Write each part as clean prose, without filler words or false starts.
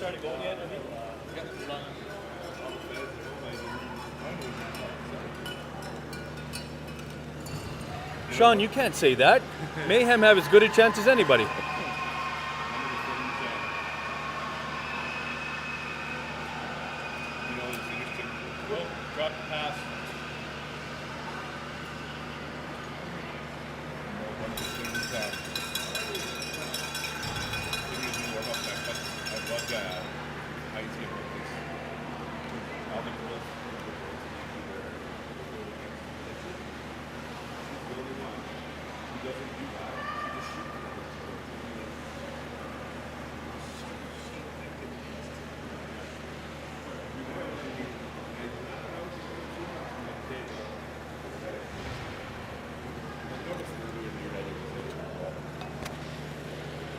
started going yet? Sean, you can't say that. Mayhem have as good a chance as anybody. Drop the pass.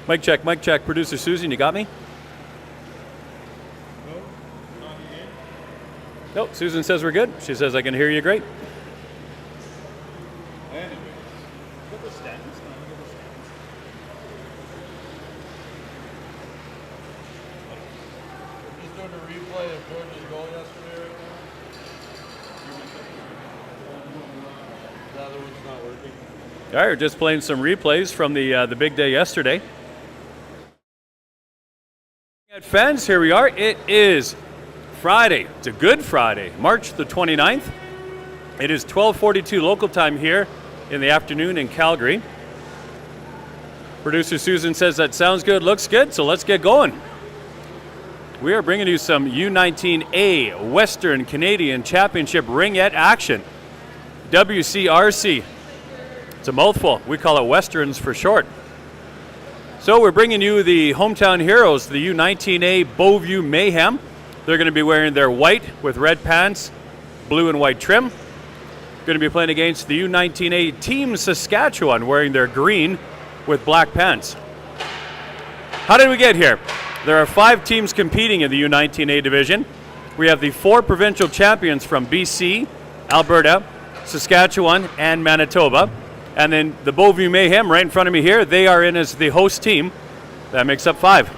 Mic check, mic check. Producer Susan, you got me? No, Susan says we're good. She says I can hear you great. Just doing a replay of Georgia's goal yesterday right now. The other one's not working. All right, we're just playing some replays from the big day yesterday. Fans, here we are. It is Friday. It's a good Friday, March the 29th. It is 12:42 local time here in the afternoon in Calgary. Producer Susan says that sounds good, looks good, so let's get going. We are bringing you some U19A Western Canadian Championship ringette action. WCRC. It's a mouthful. We call it Westerns for short. So we're bringing you the hometown heroes, the U19A Beauview Mayhem. They're going to be wearing their white with red pants, blue and white trim. Going to be playing against the U19A Team Saskatchewan, wearing their green with black pants. How did we get here? There are 5 teams competing in the U19A division. We have the 4 provincial champions from BC, Alberta, Saskatchewan, and Manitoba. And then the Beauview Mayhem right in front of me here, they are in as the host team. That makes up 5.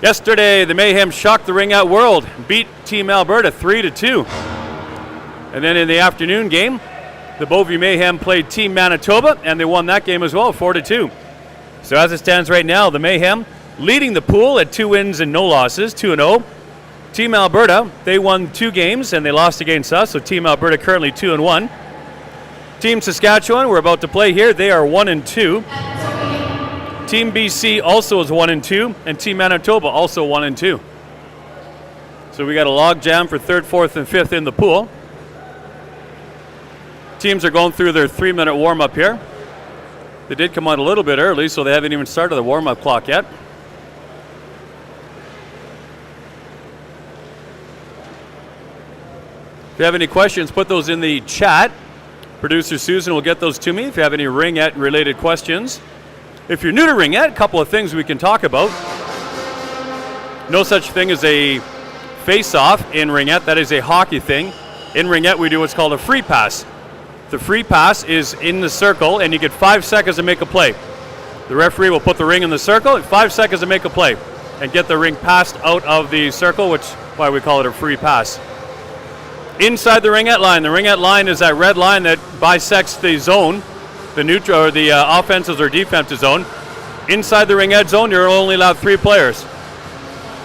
Yesterday, the Mayhem shocked the ring-out world, beat Team Alberta 3-2. And then in the afternoon game, the Beauview Mayhem played Team Manitoba, and they won that game as well, 4-2. So as it stands right now, the Mayhem leading the pool at 2 wins and no losses, 2-0. Team Alberta, they won 2 games, and they lost against us, so Team Alberta currently 2-1. Team Saskatchewan, we're about to play here, they are 1-2. Team BC also is 1-2, and Team Manitoba also 1-2. So we got a log jam for 3rd, 4th, and 5th in the pool. Teams are going through their 3-minute warm-up here. They did come out a little bit early, so they haven't even started the warm-up clock yet. If you have any questions, put those in the chat. Producer Susan will get those to me if you have any ringette-related questions. If you're new to ringette, a couple of things we can talk about. No such thing as a face-off in ringette. That is a hockey thing. In ringette, we do what's called a free pass. The free pass is in the circle, and you get 5 seconds to make a play. The referee will put the ring in the circle, 5 seconds to make a play, and get the ring passed out of the circle, which is why we call it a free pass. Inside the ringette line is that red line that bisects the zone, the neutral or the offensive or defensive zone. Inside the ringette zone, you're only allowed 3 players.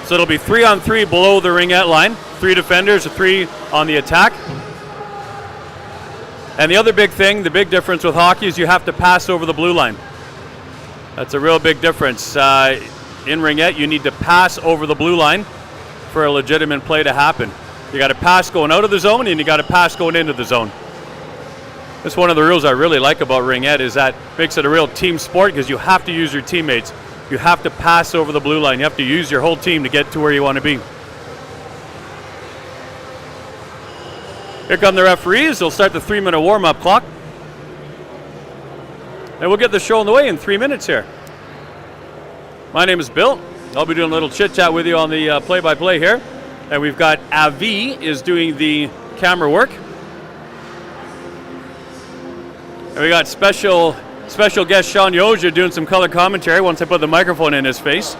So it'll be 3-on-3 below the ringette line, 3 defenders, 3 on the attack. And the other big thing, the big difference with hockey is you have to pass over the blue line. That's a real big difference. In ringette, you need to pass over the blue line for a legitimate play to happen. You got to pass going out of the zone, and you got to pass going into the zone. That's one of the rules I really like about ringette, is that makes it a real team sport because you have to use your teammates. You have to pass over the blue line. You have to use your whole team to get to where you want to be. Here come the referees. They'll start the 3-minute warm-up clock. And we'll get the show on the way in 3 minutes here. My name is Bill. I'll be doing a little chit-chat with you on the play-by-play here. And we've got Avi is doing the camera work. And we got special guest Sean Yoja doing some color commentary once I put the microphone in his face.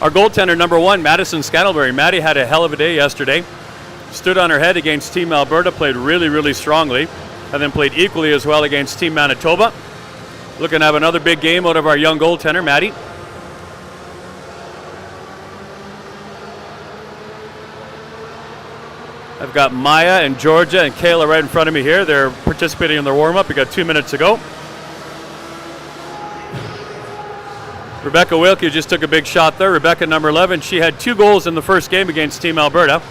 Our goaltender number 1, Madison Scantlebury. Maddie had a hell of a day yesterday. Stood on her head against Team Alberta, played really, really strongly, and then played equally as well against Team Manitoba. Looking to have another big game out of our young goaltender, Maddie. I've got Maya and Georgia and Kayla right in front of me here. They're participating in their warm-up. We got 2 minutes to go. Rebecca Wilkie just took a big shot there. Rebecca, number 11, she had 2 goals in the first game against Team Alberta.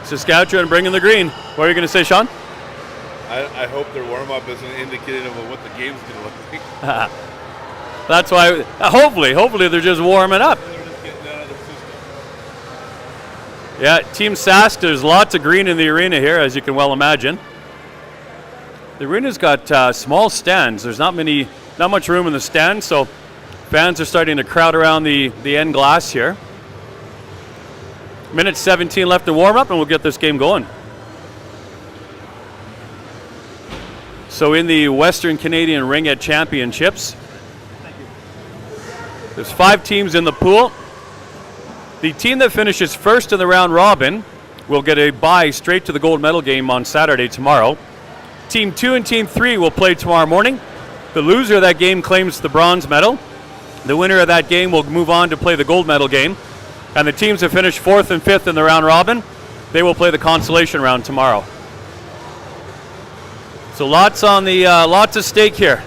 Saskatchewan bringing the green. What are you going to say, Sean? I hope their warm-up isn't indicative of what the game's going to look like. That's why, hopefully they're just warming up. They're just getting out of their system. Yeah, Team Sask, there's lots of green in the arena here, as you can well imagine. The arena's got small stands. There's not much room in the stands, so fans are starting to crowd around the end glass here. Minute 17 left to warm up, and we'll get this game going. So in the Western Canadian Ringette Championships, there's 5 teams in the pool. The team that finishes first in the round robin will get a bye straight to the gold medal game on Saturday tomorrow. Team 2 and Team 3 will play tomorrow morning. The loser of that game claims the bronze medal. The winner of that game will move on to play the gold medal game. And the teams that finish 4th and 5th in the round robin, they will play the consolation round tomorrow. So lots at stake here.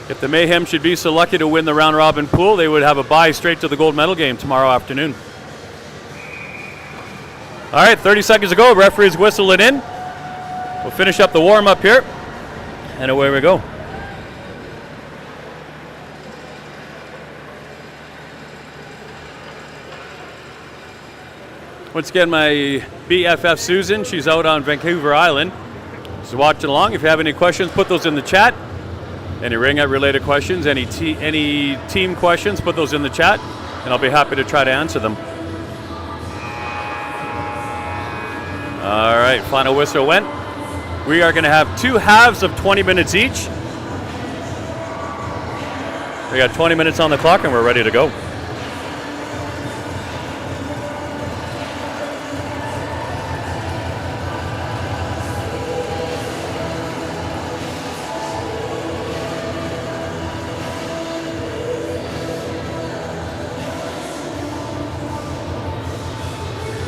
If the Mayhem should be so lucky to win the round robin pool, they would have a bye straight to the gold medal game tomorrow afternoon. All right, 30 seconds to go. Referees whistle it in. We'll finish up the warm up here, and away we go. Once again, my BFF Susan, she's out on Vancouver Island. She's watching along. If you have any questions, put those in the chat. Any ring-out related questions, any team questions, put those in the chat, and I'll be happy to try to answer them. All right, final whistle went. We are going to have 2 halves of 20 minutes each. We got 20 minutes on the clock, and we're ready to go.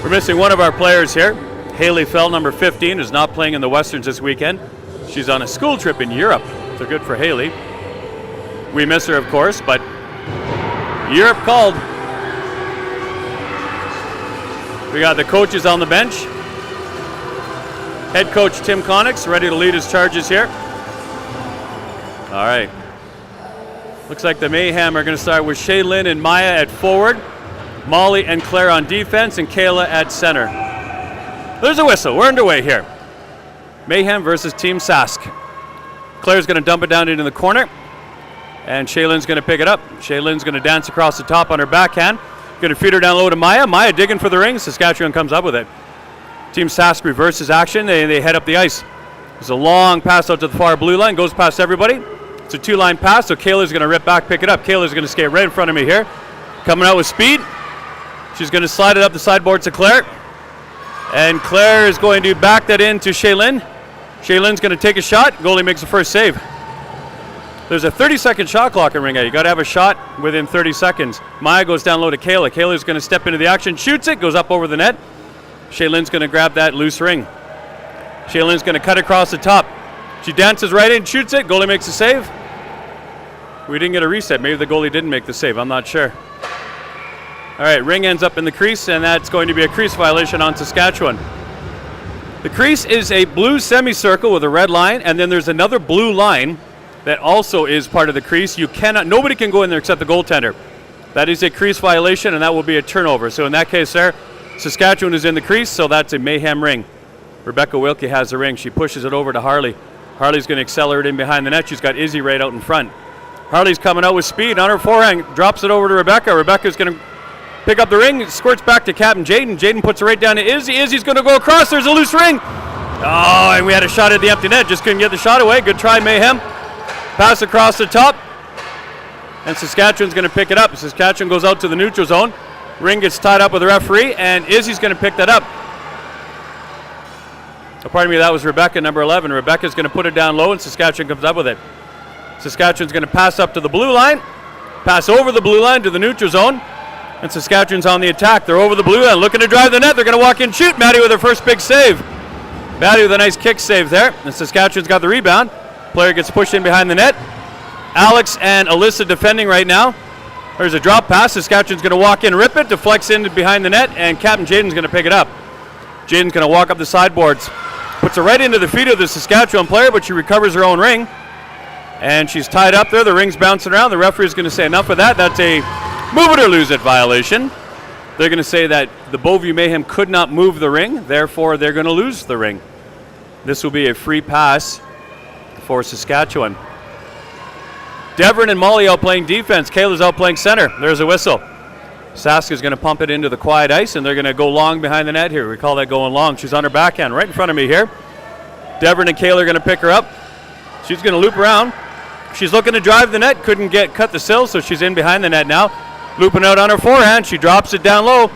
We're missing one of our players here. Haley Fell, number 15, is not playing in the Westerns this weekend. She's on a school trip in Europe, so good for Haley. We miss her, of course, but Europe called. We got the coaches on the bench. Head coach Tim Connick ready to lead his charges here. All right. Looks like the Mayhem are going to start with Shaylin and Maya at forward, Molly and Claire on defense, and Kayla at center. There's a whistle. We're underway here. Mayhem versus Team Sask. Claire's going to dump it down into the corner, and Shaylin's going to pick it up. Shaylin's going to dance across the top on her backhand. Going to feed her down low to Maya. Maya digging for the ring. Saskatchewan comes up with it. Team Sask reverses action. They head up the ice. There's a long pass out to the far blue line. Goes past everybody. It's a 2-line pass, so Kayla's going to rip back, pick it up. Kayla's going to skate right in front of me here. Coming out with speed. She's going to slide it up the sideboard to Claire. And Claire is going to back that in to Shaylin. Shaylin's going to take a shot. Goalie makes the first save. There's a 30-second shot clock in ring out. You got to have a shot within 30 seconds. Maya goes down low to Kayla. Kayla's going to step into the action, shoots it, goes up over the net. Shaylin's going to grab that loose ring. Shaylin's going to cut across the top. She dances right in, shoots it. Goalie makes a save. We didn't get a reset. Maybe the goalie didn't make the save. I'm not sure. All right, ring ends up in the crease, and that's going to be a crease violation on Saskatchewan. The crease is a blue semicircle with a red line, and then there's another blue line that also is part of the crease. Nobody can go in there except the goaltender. That is a crease violation, and that will be a turnover. So in that case there, Saskatchewan is in the crease, so that's a Mayhem ring. Rebecca Wilkie has the ring. She pushes it over to Harley. Harley's going to accelerate in behind the net. She's got Izzy right out in front. Harley's coming out with speed on her forehand, drops it over to Rebecca. Rebecca's going to pick up the ring, squirts back to Captain Jaden. Jaden puts it right down to Izzy. Izzy's going to go across. There's a loose ring. Oh, and we had a shot at the empty net. Just couldn't get the shot away. Good try, Mayhem. Pass across the top. And Saskatchewan's going to pick it up. Saskatchewan goes out to the neutral zone. Ring gets tied up with the referee, and Izzy's going to pick that up. Oh, pardon me, that was Rebecca, number 11. Rebecca's going to put it down low, and Saskatchewan comes up with it. Saskatchewan's going to pass up to the blue line, pass over the blue line to the neutral zone, and Saskatchewan's on the attack. They're over the blue line, looking to drive the net. They're going to walk in, shoot. Maddie with her first big save. Maddie with a nice kick save there, and Saskatchewan's got the rebound. Player gets pushed in behind the net. Alex and Alyssa defending right now. There's a drop pass. Saskatchewan's going to walk in, rip it, deflects in behind the net, and Captain Jaden's going to pick it up. Jaden's going to walk up the sideboards. Puts it right into the feet of the Saskatchewan player, but she recovers her own ring. And she's tied up there. The ring's bouncing around. The referee's going to say enough of that. That's a move it or lose it violation. They're going to say that the Beauview Mayhem could not move the ring. Therefore, they're going to lose the ring. This will be a free pass for Saskatchewan. Devon and Molly out playing defense. Kayla's out playing center. There's a whistle. Sask is going to pump it into the quiet ice, and they're going to go long behind the net here. We call that going long. She's on her backhand right in front of me here. Devon and Kayla are going to pick her up. She's going to loop around. She's looking to drive the net. Couldn't cut the sill, so she's in behind the net now. Looping out on her forehand. She drops it down low.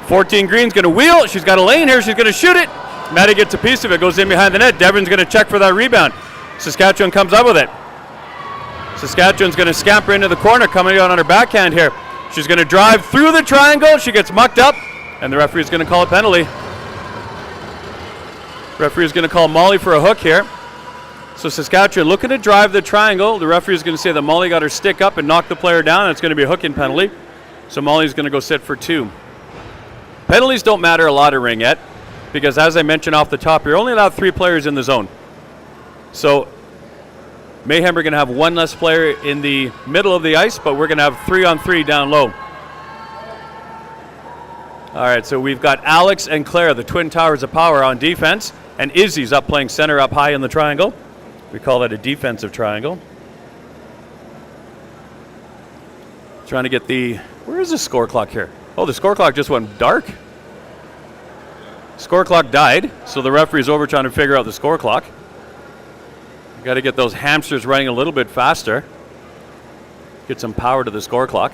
14 Green's going to wheel. She's got a lane here. She's going to shoot it. Maddie gets a piece of it. Goes in behind the net. Devon's going to check for that rebound. Saskatchewan comes up with it. Saskatchewan's going to scamper into the corner, coming out on her backhand here. She's going to drive through the triangle. She gets mucked up, and the referee's going to call a penalty. Referee's going to call Molly for a hook here. So Saskatchewan looking to drive the triangle. The referee's going to say that Molly got her stick up and knocked the player down, and it's going to be a hooking penalty. So Molly's going to go sit for 2. Penalties don't matter a lot at Ringette, because as I mentioned off the top, you're only allowed 3 players in the zone. So Mayhem are going to have 1 less player in the middle of the ice, but we're going to have 3-on-3 down low. All right, so we've got Alex and Claire, the twin towers of power, on defense, and Izzy's up playing center up high in the triangle. We call that a defensive triangle. Trying to get the, where is the score clock here? Oh, the score clock just went dark. Score clock died, so the referee's over trying to figure out the score clock. Got to get those hamsters running a little bit faster. Get some power to the score clock.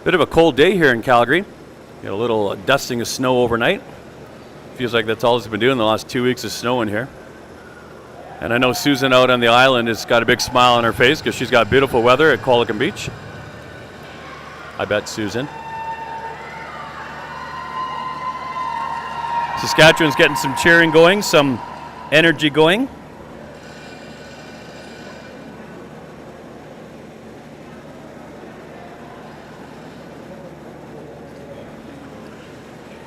Bit of a cold day here in Calgary. Got a little dusting of snow overnight. Feels like that's all it's been doing the last 2 weeks of snow in here. And I know Susan out on the island has got a big smile on her face because she's got beautiful weather at Qualicum Beach. I bet Susan. Saskatchewan's getting some cheering going, some energy going.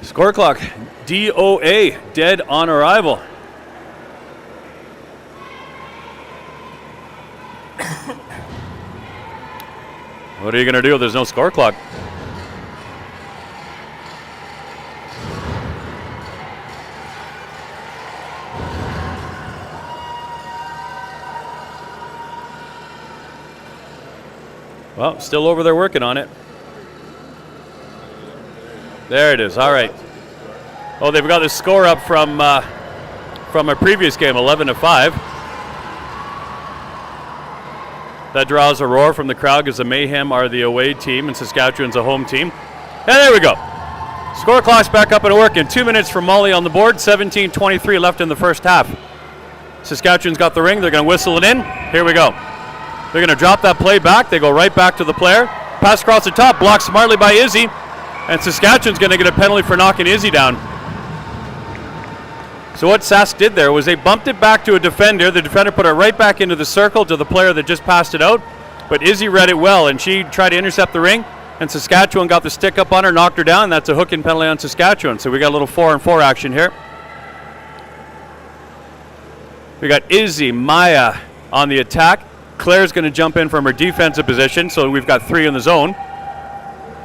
Score clock, DOA, dead on arrival. What are you going to do if there's no score clock? Well, still over there working on it. There it is. All right. Oh, they've got the score up from a previous game, 11-5. That draws a roar from the crowd because the Mayhem are the away team and Saskatchewan's a home team. And there we go. Score clock's back up and working. 2 minutes for Molly on the board. 17:23 left in the first half. Saskatchewan's got the ring. They're going to whistle it in. Here we go. They're going to drop that play back. They go right back to the player. Pass across the top, blocked smartly by Izzy. And Saskatchewan's going to get a penalty for knocking Izzy down. So what Sask did there was they bumped it back to a defender. The defender put it right back into the circle to the player that just passed it out. But Izzy read it well, and she tried to intercept the ring. And Saskatchewan got the stick up on her, knocked her down. And that's a hooking penalty on Saskatchewan. So we got a little 4-on-4 action here. We got Izzy, Maya on the attack. Claire's going to jump in from her defensive position, so we've got 3 in the zone.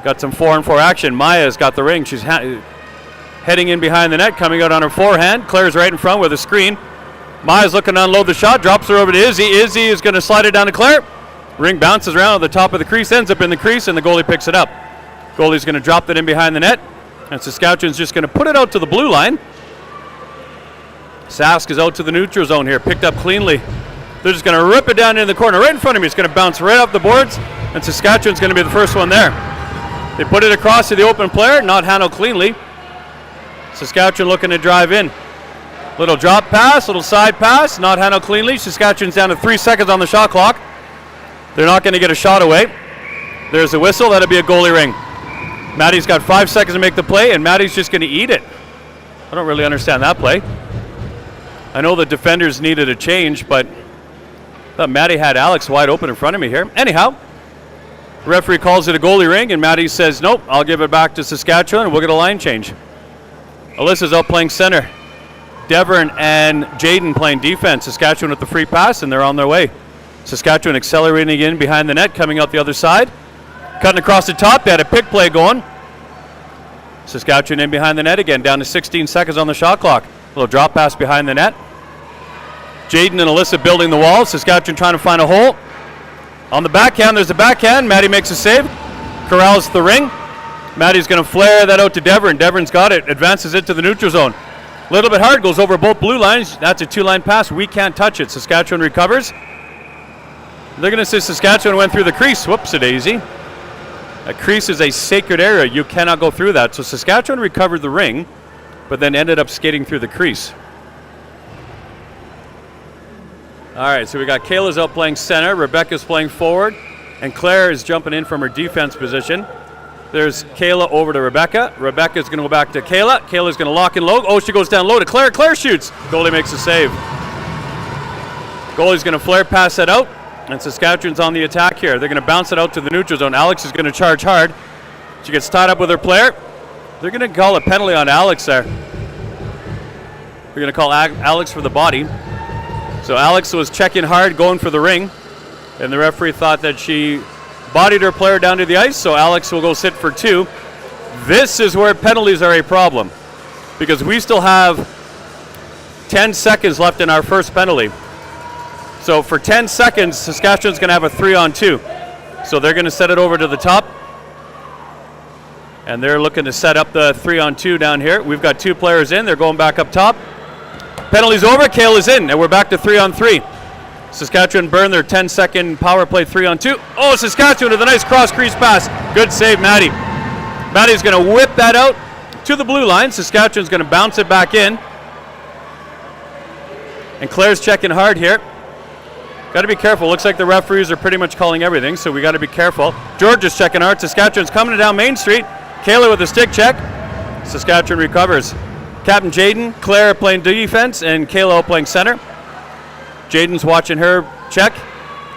Got some 4-on-4 action. Maya's got the ring. She's heading in behind the net, coming out on her forehand. Claire's right in front with a screen. Maya's looking to unload the shot, drops her over to Izzy. Izzy is going to slide it down to Claire. Ring bounces around at the top of the crease, ends up in the crease, and the goalie picks it up. Goalie's going to drop that in behind the net, and Saskatchewan's just going to put it out to the blue line. Sask is out to the neutral zone here, picked up cleanly. They're just going to rip it down in the corner right in front of me. It's going to bounce right off the boards, and Saskatchewan's going to be the first one there. They put it across to the open player, not handled cleanly. Saskatchewan looking to drive in. Little drop pass, little side pass, not handled cleanly. Saskatchewan's down to 3 seconds on the shot clock. They're not going to get a shot away. There's a whistle, that'll be a goalie ring. Maddie's got 5 seconds to make the play, and Maddie's just going to eat it. I don't really understand that play. I know the defenders needed a change, but I thought Maddie had Alex wide open in front of me here. Anyhow, the referee calls it a goalie ring, and Maddie says, nope, I'll give it back to Saskatchewan, and we'll get a line change. Alyssa's out playing center. Devern and Jaden playing defense. Saskatchewan with the free pass, and they're on their way. Saskatchewan accelerating in behind the net, coming out the other side. Cutting across the top, they had a pick play going. Saskatchewan in behind the net again, down to 16 seconds on the shot clock. Little drop pass behind the net. Jaden and Alyssa building the wall. Saskatchewan trying to find a hole. On the backhand, there's a backhand. Maddie makes a save. Corrals the ring. Maddie's going to flare that out to Devern. Devern's got it, advances it to the neutral zone. A little bit hard, goes over both blue lines. That's a 2-line pass. We can't touch it. Saskatchewan recovers. They're going to say Saskatchewan went through the crease. Whoops-a-daisy. A crease is a sacred area. You cannot go through that. So Saskatchewan recovered the ring, but then ended up skating through the crease. All right, so we got Kayla's out playing center. Rebecca's playing forward, and Claire is jumping in from her defense position. There's Kayla over to Rebecca. Rebecca's going to go back to Kayla. Kayla's going to lock in low. Oh, she goes down low to Claire. Claire shoots. Goalie makes a save. Goalie's going to flare pass that out, and Saskatchewan's on the attack here. They're going to bounce it out to the neutral zone. Alex is going to charge hard. She gets tied up with her player. They're going to call a penalty on Alex there. They're going to call Alex for the body. So Alex was checking hard, going for the ring, and the referee thought that she bodied her player down to the ice, so Alex will go sit for 2. This is where penalties are a problem, because we still have 10 seconds left in our first penalty. So for 10 seconds, Saskatchewan's going to have a 3-on-2. So they're going to set it over to the top, and they're looking to set up the 3-on-2 down here. We've got 2 players in. They're going back up top. Penalty's over. Kayla's in, and we're back to 3-on-3. Saskatchewan burned their 10-second power play 3-on-2. Oh, Saskatchewan with a nice cross-crease pass. Good save, Maddie. Maddie's going to whip that out to the blue line. Saskatchewan's going to bounce it back in. And Claire's checking hard here. Got to be careful. Looks like the referees are pretty much calling everything, so we got to be careful. George is checking hard. Saskatchewan's coming down Main Street. Kayla with a stick check. Saskatchewan recovers. Captain Jaden, Claire playing defense, and Kayla playing center. Jaden's watching her check.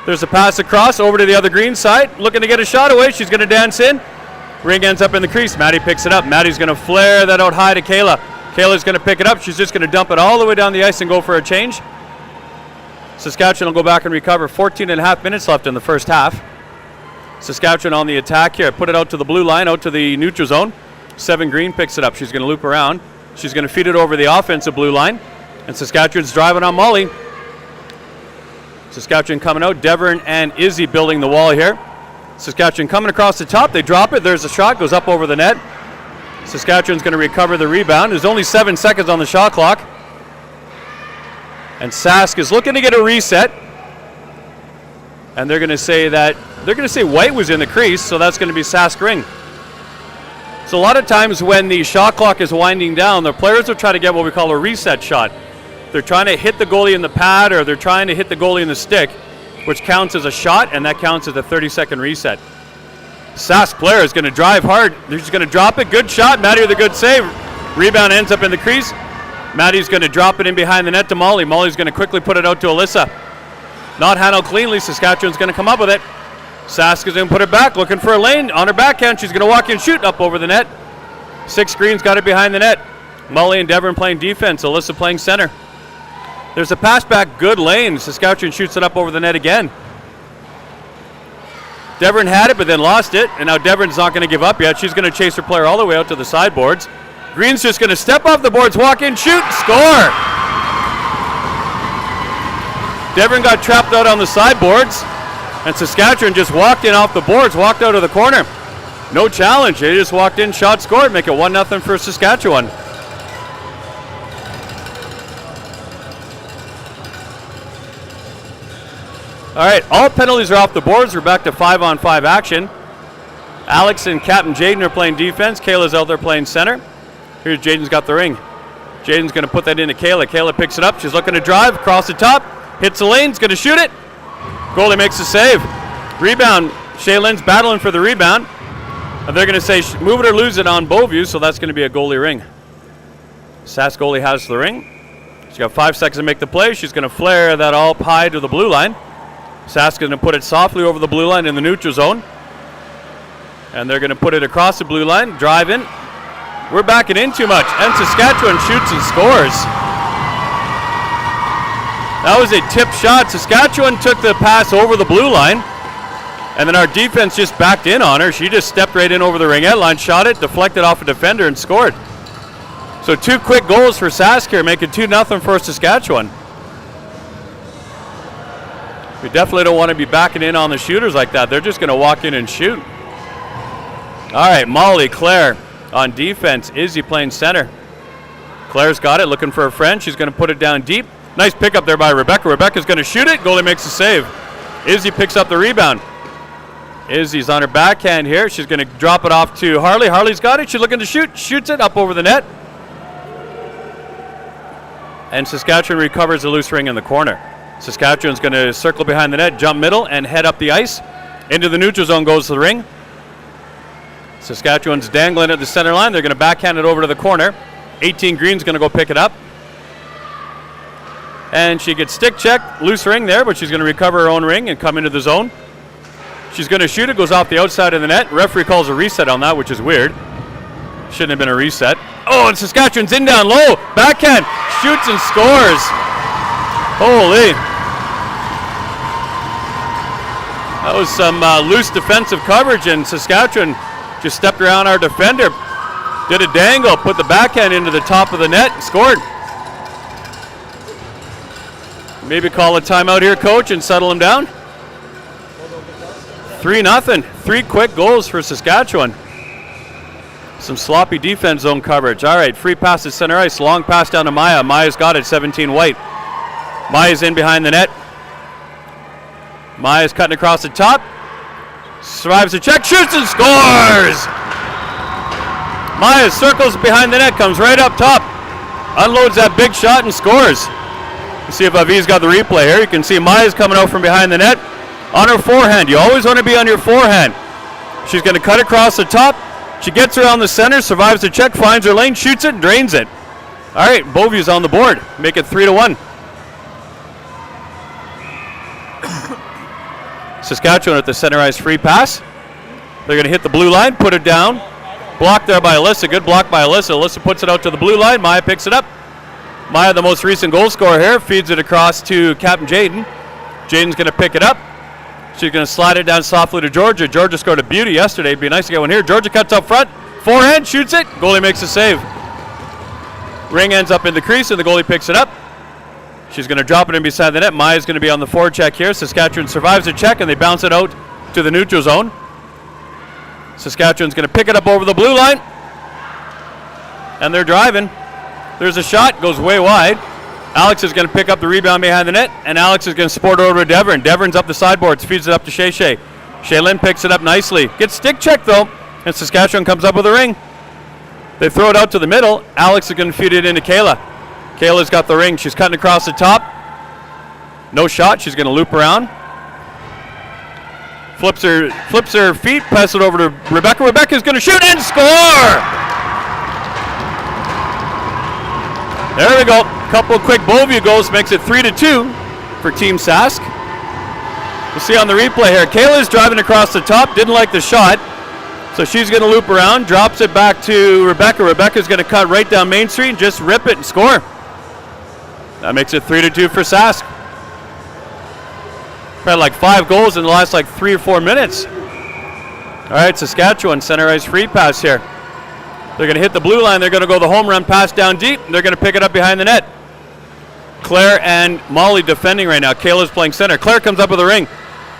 There's a pass across over to the other green side. Looking to get a shot away. She's going to dance in. Ring ends up in the crease. Maddie picks it up. Maddie's going to flare that out high to Kayla. Kayla's going to pick it up. She's just going to dump it all the way down the ice and go for a change. Saskatchewan will go back and recover. 14 and a half minutes left in the first half. Saskatchewan on the attack here. Put it out to the blue line, out to the neutral zone. 7 Green picks it up. She's going to loop around. She's going to feed it over the offensive blue line. And Saskatchewan's driving on Molly. Saskatchewan coming out. Devern and Izzy building the wall here. Saskatchewan coming across the top. They drop it. There's a shot. Goes up over the net. Saskatchewan's going to recover the rebound. There's only 7 seconds on the shot clock. And Sask is looking to get a reset. And they're going to say White was in the crease, so that's going to be Sask ring. So a lot of times when the shot clock is winding down, the players will try to get what we call a reset shot. They're trying to hit the goalie in the pad, or they're trying to hit the goalie in the stick, which counts as a shot, and that counts as a 30-second reset. Sask player is going to drive hard. They're just going to drop it. Good shot. Maddie with a good save. Rebound ends up in the crease. Maddie's going to drop it in behind the net to Molly. Molly's going to quickly put it out to Alyssa. Not handled cleanly. Saskatchewan's going to come up with it. Sask is going to put it back, looking for a lane. On her backhand, she's going to walk in, shoot up over the net. 6 Green's got it behind the net. Molly and Devon playing defense. Alyssa playing center. There's a pass back, good lane. Saskatchewan shoots it up over the net again. Devon had it, but then lost it. And now Devon's not going to give up yet. She's going to chase her player all the way out to the sideboards. Green's just going to step off the boards, walk in, shoot, score. Devon got trapped out on the sideboards. And Saskatchewan just walked in off the boards, walked out of the corner. No challenge. They just walked in, shot, scored, make it 1-0 for Saskatchewan. All right, all penalties are off the boards. We're back to 5-on-5 action. Alex and Captain Jaden are playing defense. Kayla's out there playing center. Here's Jaden's got the ring. Jaden's going to put that into Kayla. Kayla picks it up. She's looking to drive across the top. Hits the lane's going to shoot it. Goalie makes the save. Rebound. Shaylin's battling for the rebound. And they're going to say move it or lose it on Beauview, so that's going to be a goalie ring. Sask goalie has the ring. She's got 5 seconds to make the play. She's going to flare that all high to the blue line. Sask going to put it softly over the blue line in the neutral zone. And they're going to put it across the blue line, drive in. We're backing in too much, and Saskatchewan shoots and scores. That was a tip shot. Saskatchewan took the pass over the blue line, and then our defense just backed in on her. She just stepped right in over the ringette line, shot it, deflected off a defender, and scored. So 2 quick goals for Sask here, making 2-0 for Saskatchewan. We definitely don't want to be backing in on the shooters like that. They're just going to walk in and shoot. All right, Molly, Claire on defense. Izzy playing center. Claire's got it, looking for a friend. She's going to put it down deep. Nice pickup there by Rebecca. Rebecca's going to shoot it. Goalie makes the save. Izzy picks up the rebound. Izzy's on her backhand here. She's going to drop it off to Harley. Harley's got it. She's looking to shoot. Shoots it up over the net. And Saskatchewan recovers the loose ring in the corner. Saskatchewan's going to circle behind the net, jump middle, and head up the ice. Into the neutral zone goes the ring. Saskatchewan's dangling at the center line. They're going to backhand it over to the corner. 18 Green's going to go pick it up. And she gets stick checked, loose ring there, but she's going to recover her own ring and come into the zone. She's going to shoot it, goes off the outside of the net. Referee calls a reset on that, which is weird. Shouldn't have been a reset. Oh, and Saskatchewan's in down low. Backhand, shoots and scores. Holy. That was some loose defensive coverage, and Saskatchewan just stepped around our defender, did a dangle, put the backhand into the top of the net, and scored. Maybe call a timeout here, coach, and settle him down. 3-0. 3 quick goals for Saskatchewan. Some sloppy defense zone coverage. All right, free pass to center ice, long pass down to Maya. Maya's got it, 17 White. Maya's in behind the net. Maya's cutting across the top. Survives the check, shoots and scores! Maya circles behind the net, comes right up top. Unloads that big shot and scores. Let's see if Avi's got the replay here. You can see Maya's coming out from behind the net. On her forehand. You always want to be on your forehand. She's going to cut across the top. She gets around the center, survives the check, finds her lane, shoots it, and drains it. All right, Beauview's on the board. Make it 3-1. Saskatchewan at the center ice free pass. They're going to hit the blue line, put it down. Blocked there by Alyssa. Good block by Alyssa. Alyssa puts it out to the blue line. Maya picks it up. Maya, the most recent goal scorer here, feeds it across to Captain Jaden. Jaden's going to pick it up. She's going to slide it down softly to Georgia. Georgia scored a beauty yesterday. It'd be nice to get one here. Georgia cuts up front. Forehand, shoots it. Goalie makes a save. Ring ends up in the crease, and the goalie picks it up. She's going to drop it in beside the net. Maya's going to be on the forward check here. Saskatchewan survives the check, and they bounce it out to the neutral zone. Saskatchewan's going to pick it up over the blue line. And they're driving. There's a shot, goes way wide. Alex is going to pick up the rebound behind the net, and Alex is going to support over to Devon. Devon's up the sideboards, feeds it up to Shay Shay. Shaylin picks it up nicely. Gets stick checked, though, and Saskatchewan comes up with a ring. They throw it out to the middle. Alex is going to feed it into Kayla. Kayla's got the ring. She's cutting across the top. No shot. She's going to loop around. Flips her feet, pass it over to Rebecca. Rebecca's going to shoot and score! There we go. Couple of quick Beauview goals makes it 3-2 for Team Sask. We'll see on the replay here. Kayla's driving across the top. Didn't like the shot. So she's going to loop around, drops it back to Rebecca. Rebecca's going to cut right down Main Street and just rip it and score. That makes it 3-2 for Sask. Had like 5 goals in the last like 3 or 4 minutes. All right, Saskatchewan center ice free pass here. They're going to hit the blue line. They're going to go the home run pass down deep. They're going to pick it up behind the net. Claire and Molly defending right now. Kayla's playing center. Claire comes up with a ring.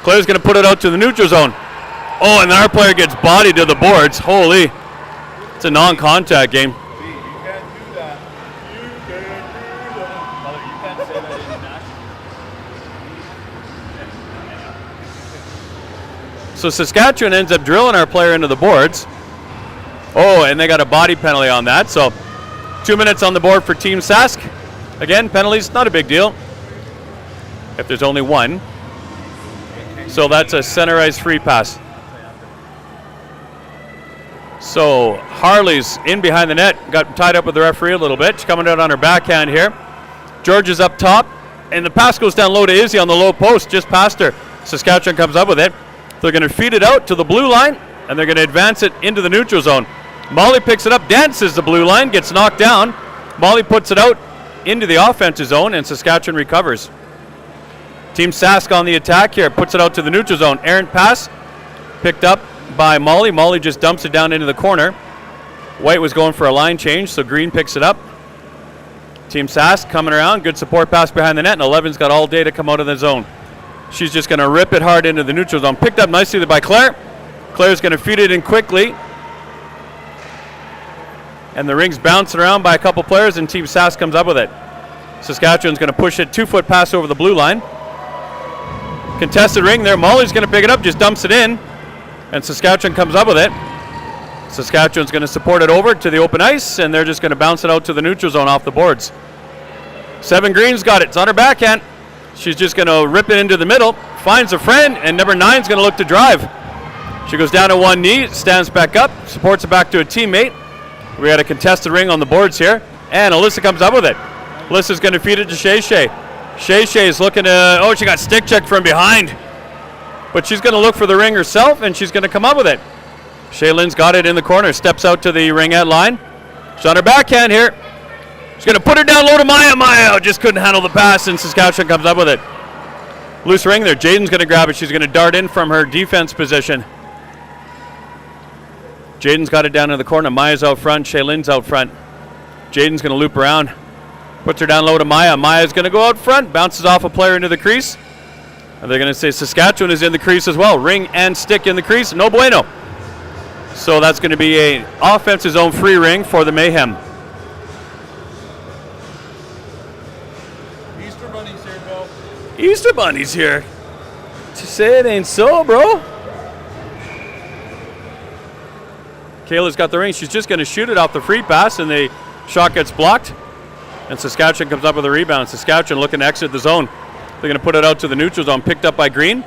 Claire's going to put it out to the neutral zone. Oh, and our player gets bodied to the boards. Holy. It's a non-contact game. You can't do that. You can't do that. Oh, you can't say that internationally. So Saskatchewan ends up drilling our player into the boards. Oh, and they got a body penalty on that. So 2 minutes on the board for Team Sask. Again, penalties, not a big deal if there's only one. So that's a center ice free pass. So Harley's in behind the net, got tied up with the referee a little bit. She's coming out on her backhand here. George is up top, and the pass goes down low to Izzy on the low post, just past her. Saskatchewan comes up with it. They're going to feed it out to the blue line, and they're going to advance it into the neutral zone. Molly picks it up, dances the blue line, gets knocked down. Molly puts it out into the offensive zone, and Saskatchewan recovers. Team Sask on the attack here, puts it out to the neutral zone. Errant pass, picked up by Molly. Molly just dumps it down into the corner. White was going for a line change, so Green picks it up. Team Sask coming around, good support pass behind the net, and 11's got all day to come out of the zone. She's just going to rip it hard into the neutral zone. Picked up nicely by Claire. Claire's going to feed it in quickly. And the ring's bouncing around by a couple players, and Team Sask comes up with it. Saskatchewan's going to push it, 2-foot pass over the blue line. Contested ring there. Molly's going to pick it up, just dumps it in, and Saskatchewan comes up with it. Saskatchewan's going to support it over to the open ice, and they're just going to bounce it out to the neutral zone off the boards. 7 Green's got it. It's on her backhand. She's just going to rip it into the middle, finds a friend, and number 9's going to look to drive. She goes down to one knee, stands back up, supports it back to a teammate. We got a contested ring on the boards here, and Alyssa comes up with it. Alyssa's going to feed it to Shay Shay. Shay Shay is looking to, oh, she got stick checked from behind. But she's going to look for the ring herself, and she's going to come up with it. Shaylin's got it in the corner, steps out to the ringette line. She's on her backhand here. She's going to put her down low to Maya. Maya just couldn't handle the pass, and Saskatchewan comes up with it. Loose ring there. Jaden's going to grab it. She's going to dart in from her defense position. Jaden's got it down in the corner. Maya's out front. Shaylin's out front. Jaden's going to loop around. Puts her down low to Maya. Maya's going to go out front. Bounces off a player into the crease. And they're going to say Saskatchewan is in the crease as well. Ring and stick in the crease. No bueno. So that's going to be an offensive zone free ring for the Mayhem. Easter Bunny's here, Bill. Easter Bunny's here. To say it ain't so, bro. Kayla's got the ring. She's just going to shoot it off the free pass, and the shot gets blocked. And Saskatchewan comes up with a rebound. Saskatchewan looking to exit the zone. They're going to put it out to the neutral zone, picked up by Green.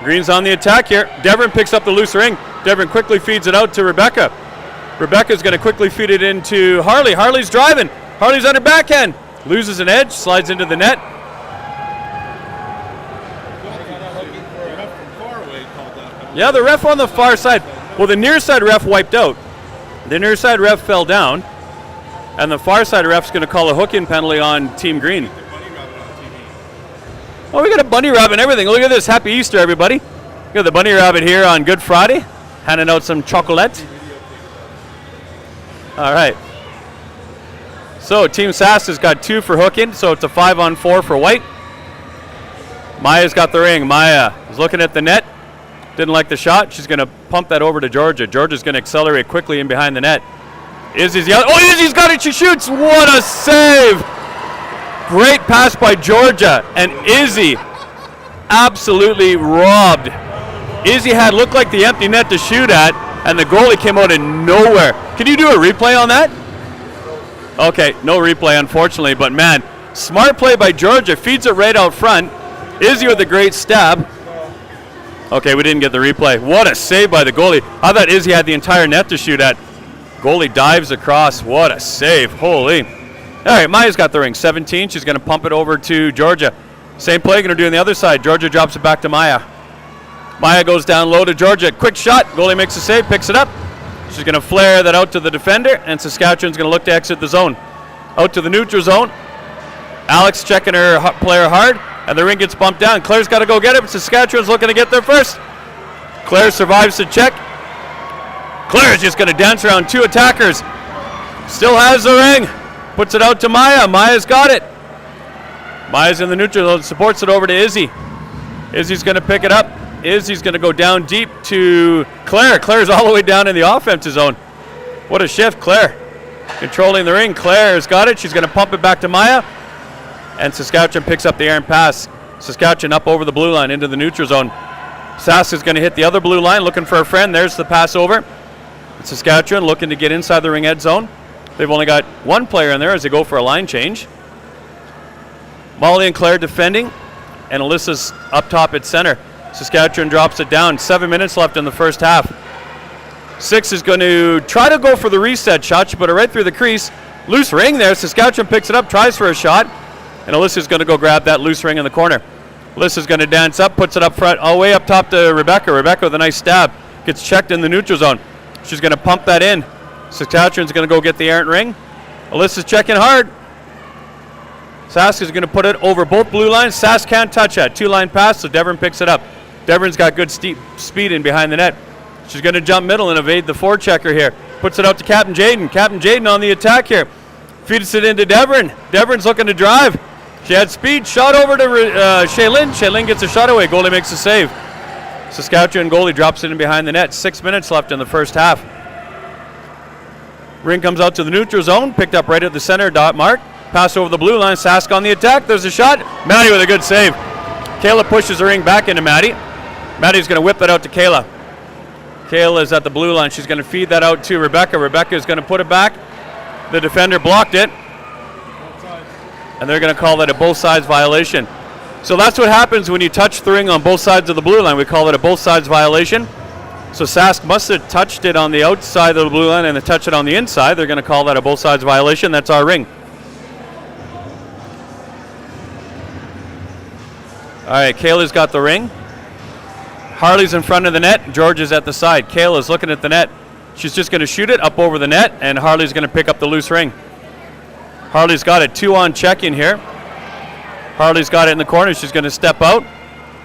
Green's on the attack here. Devrin picks up the loose ring. Devrin quickly feeds it out to Rebecca. Rebecca's going to quickly feed it into Harley. Harley's driving. Harley's on her backhand. Loses an edge, slides into the net. Yeah, the ref on the far side. Well, the near side ref wiped out. The near side ref fell down. And the far side ref's going to call a hook-in penalty on Team Green. Oh, we got a bunny rabbit and everything. Look at this. Happy Easter, everybody. We got the bunny rabbit here on Good Friday, handing out some chocolate. All right. So Team Sask has got 2 for hooking, so it's a 5-on-4 for White. Maya's got the ring. Maya is looking at the net. Didn't like the shot. She's going to pump that over to Georgia. Georgia's going to accelerate quickly in behind the net. Izzy's yelling. Oh, Izzy's got it. She shoots. What a save. Great pass by Georgia. And Izzy absolutely robbed. Izzy had looked like the empty net to shoot at, and the goalie came out of nowhere. Can you do a replay on that? Okay, no replay, unfortunately. But, man, smart play by Georgia. Feeds it right out front. Izzy with a great stab. Okay, we didn't get the replay. What a save by the goalie. I thought Izzy had the entire net to shoot at. Goalie dives across. What a save. Holy. All right, Maya's got the ring. 17. She's going to pump it over to Georgia. Same play going to do on the other side. Georgia drops it back to Maya. Maya goes down low to Georgia. Quick shot. Goalie makes a save, picks it up. She's going to flare that out to the defender, and Saskatchewan's going to look to exit the zone. Out to the neutral zone. Alex checking her player hard, and the ring gets bumped down. Claire's got to go get it, but Saskatchewan's looking to get there first. Claire survives the check. Claire's just going to dance around 2 attackers. Still has the ring. Puts it out to Maya. Maya's got it. Maya's in the neutral zone, supports it over to Izzy. Izzy's going to pick it up. Izzy's going to go down deep to Claire. Claire's all the way down in the offensive zone. What a shift, Claire. Controlling the ring. Claire's got it. She's going to pump it back to Maya. And Saskatchewan picks up the errant pass. Saskatchewan up over the blue line into the neutral zone. Sask is going to hit the other blue line, looking for a friend. There's the pass over. Saskatchewan looking to get inside the ring end zone. They've only got one player in there as they go for a line change. Molly and Claire defending, and Alyssa's up top at center. Saskatchewan drops it down. 7 minutes left in the first half. Six is going to try to go for the reset shot. She put it right through the crease. Loose ring there. Saskatchewan picks it up, tries for a shot, and Alyssa's going to go grab that loose ring in the corner. Alyssa's going to dance up, puts it up front, all the way up top to Rebecca. Rebecca with a nice stab. Gets checked in the neutral zone. She's going to pump that in. Saskatchewan's going to go get the errant ring. Alyssa's checking hard. Sask is going to put it over both blue lines. Sask can't touch that. Two-line pass, so Devon picks it up. Devon's got good steep speed in behind the net. She's going to jump middle and evade the forechecker here. Puts it out to Captain Jaden. Captain Jaden on the attack here. Feeds it into Devon. Devon's looking to drive. She had speed. Shot over to Shaylin. Shaylin gets a shot away. Goalie makes a save. Saskatchewan goalie drops it in behind the net. 6 minutes left in the first half. Ring comes out to the neutral zone. Picked up right at the center dot mark. Pass over the blue line. Sask on the attack. There's a shot. Maddie with a good save. Kayla pushes the ring back into Maddie. Maddie's going to whip that out to Kayla. Kayla is at the blue line. She's going to feed that out to Rebecca. Rebecca is going to put it back. The defender blocked it. And they're going to call that a both sides violation. So that's what happens when you touch the ring on both sides of the blue line. We call it a both sides violation. So Sask must have touched it on the outside of the blue line and then touch it on the inside. They're going to call that a both sides violation. That's our ring. All right, Kayla's got the ring. Harley's in front of the net. George is at the side. Kayla's looking at the net. She's just going to shoot it up over the net, and Harley's going to pick up the loose ring. Harley's got it. 2-on check in here. Harley's got it in the corner. She's going to step out.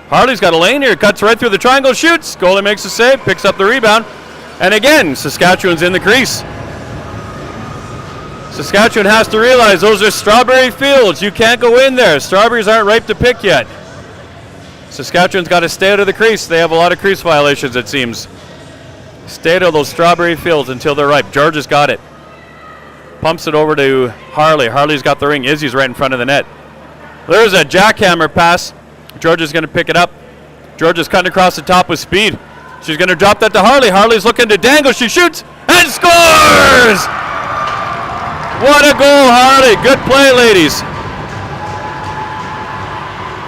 Harley's got a lane here. Cuts right through the triangle. Shoots. Goalie makes a save. Picks up the rebound. And again, Saskatchewan's in the crease. Saskatchewan has to realize those are strawberry fields. You can't go in there. Strawberries aren't ripe to pick yet. Saskatchewan's got to stay out of the crease. They have a lot of crease violations, it seems. Stay out of those strawberry fields until they're ripe. George has got it. Pumps it over to Harley. Harley's got the ring. Izzy's right in front of the net. There's a jackhammer pass. George is going to pick it up. George is cutting across the top with speed. She's going to drop that to Harley. Harley's looking to dangle. She shoots and scores! What a goal, Harley. Good play, ladies.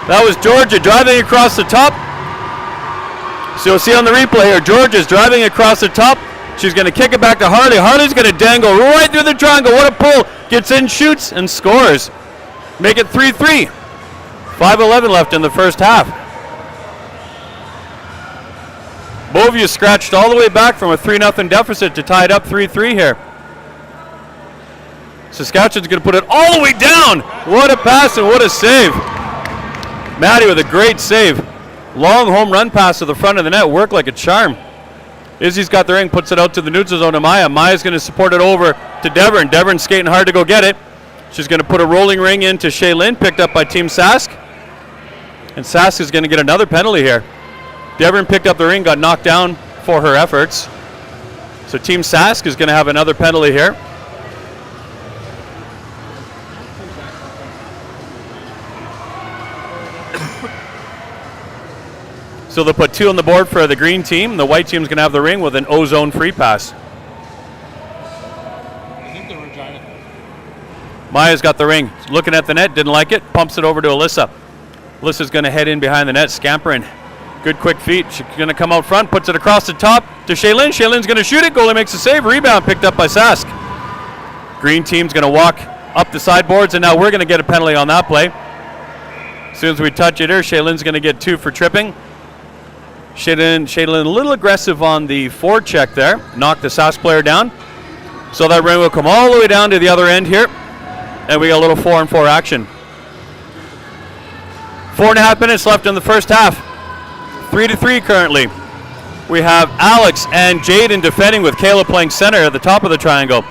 That was Georgia driving across the top. So you'll see on the replay here, Georgia's driving across the top. She's going to kick it back to Harley. Harley's going to dangle right through the triangle. What a pull. Gets in, shoots, and scores. Make it 3-3. 5:11 left in the first half. Beauview scratched all the way back from a 3-0 deficit to tie it up 3-3 here. Saskatchewan's going to put it all the way down. What a pass and what a save. Maddie with a great save. Long home run pass to the front of the net. Worked like a charm. Izzy's got the ring, puts it out to the neutral zone to Maya. Maya's going to support it over to Devon. Devon's skating hard to go get it. She's going to put a rolling ring into Shaylin, picked up by Team Sask. And Sask is going to get another penalty here. Devon picked up the ring, got knocked down for her efforts. So Team Sask is going to have another penalty here. So they'll put 2 on the board for the green team. The white team's going to have the ring with an O-zone free pass. I think they're Regina. Maya's got the ring. Looking at the net, didn't like it. Pumps it over to Alyssa. Alyssa's going to head in behind the net, scampering. Good quick feet. She's going to come out front, puts it across the top to Shaylin. Shaylin's going to shoot it. Goalie makes a save. Rebound picked up by Sask. Green team's going to walk up the sideboards, and now we're going to get a penalty on that play. As soon as we touch it here, Shaylin's going to get 2 for tripping. Shaylin a little aggressive on the forecheck there. Knocked the Sask player down. So that ring will come all the way down to the other end here. And we got a little 4-on-4 action. 4.5 minutes left in the first half. 3-3 currently. We have Alex and Jaden defending with Kayla playing center at the top of the triangle.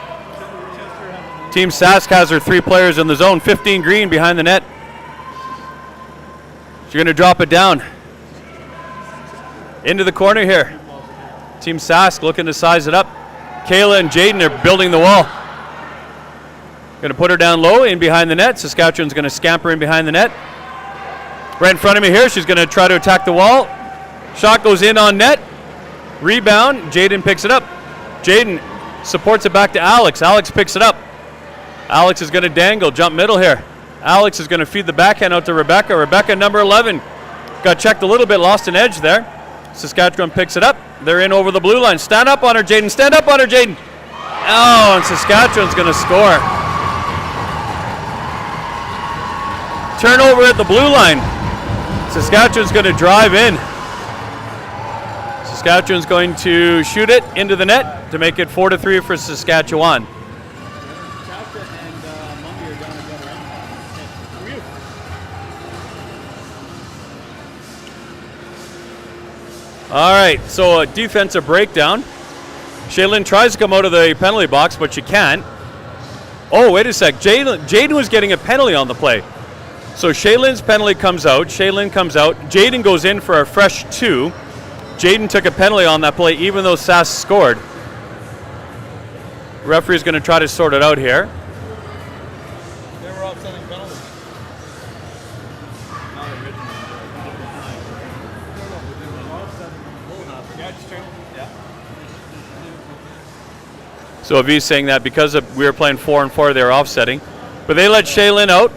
Team Sask has her 3 players in the zone. 15 green behind the net. She's going to drop it down. Into the corner here. Team Sask looking to size it up. Kayla and Jaden are building the wall. Going to put her down low in behind the net. Saskatchewan's going to scamper in behind the net. Right in front of me here, she's going to try to attack the wall. Shot goes in on net. Rebound, Jaden picks it up. Jaden supports it back to Alex. Alex picks it up. Alex is going to dangle, jump middle here. Alex is going to feed the backhand out to Rebecca. Rebecca, number 11, got checked a little bit, lost an edge there. Saskatchewan picks it up. They're in over the blue line. Stand up on her, Jaden. Stand up on her, Jaden. Oh, and Saskatchewan's going to score. Turnover at the blue line. Saskatchewan's going to drive in. Saskatchewan's going to shoot it into the net to make it 4-3 for Saskatchewan. All right, so a defensive breakdown. Shaylin tries to come out of the penalty box, but she can't. Oh, wait a sec. Jaden was getting a penalty on the play. So Shaylin's penalty comes out. Shaylin comes out. Jaden goes in for a fresh 2. Jaden took a penalty on that play, even though Sass scored. Referee's going to try to sort it out here. They were offsetting penalties. Yeah, it's true. Yeah. So Avi's saying that because we were playing 4-4, they were offsetting. But they let Shaylin out,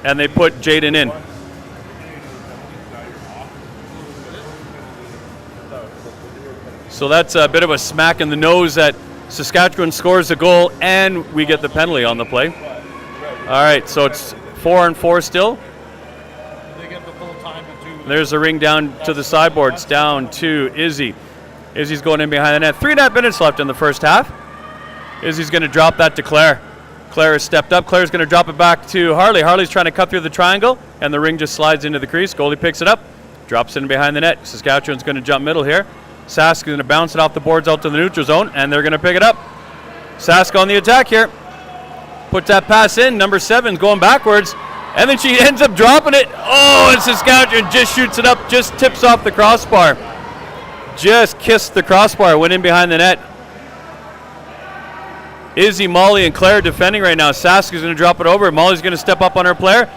and they put Jaden in. So that's a bit of a smack in the nose that Saskatchewan scores a goal and we get the penalty on the play. All right, so it's 4-4 still. They get the full time and 2. There's a ring down to the sideboards, down to Izzy. Izzy's going in behind the net. 3.5 minutes left in the first half. Izzy's going to drop that to Claire. Claire has stepped up. Claire's going to drop it back to Harley. Harley's trying to cut through the triangle, and the ring just slides into the crease. Goalie picks it up, drops it in behind the net. Saskatchewan's going to jump middle here. Sask is going to bounce it off the boards out to the neutral zone, and they're going to pick it up. Sask on the attack here. Puts that pass in. Number 7's going backwards, and then she ends up dropping it. Oh, and Saskatchewan just shoots it up, just tips off the crossbar. Just kissed the crossbar, went in behind the net. Izzy, Molly, and Claire defending right now. Sask is going to drop it over. Molly's going to step up on her player.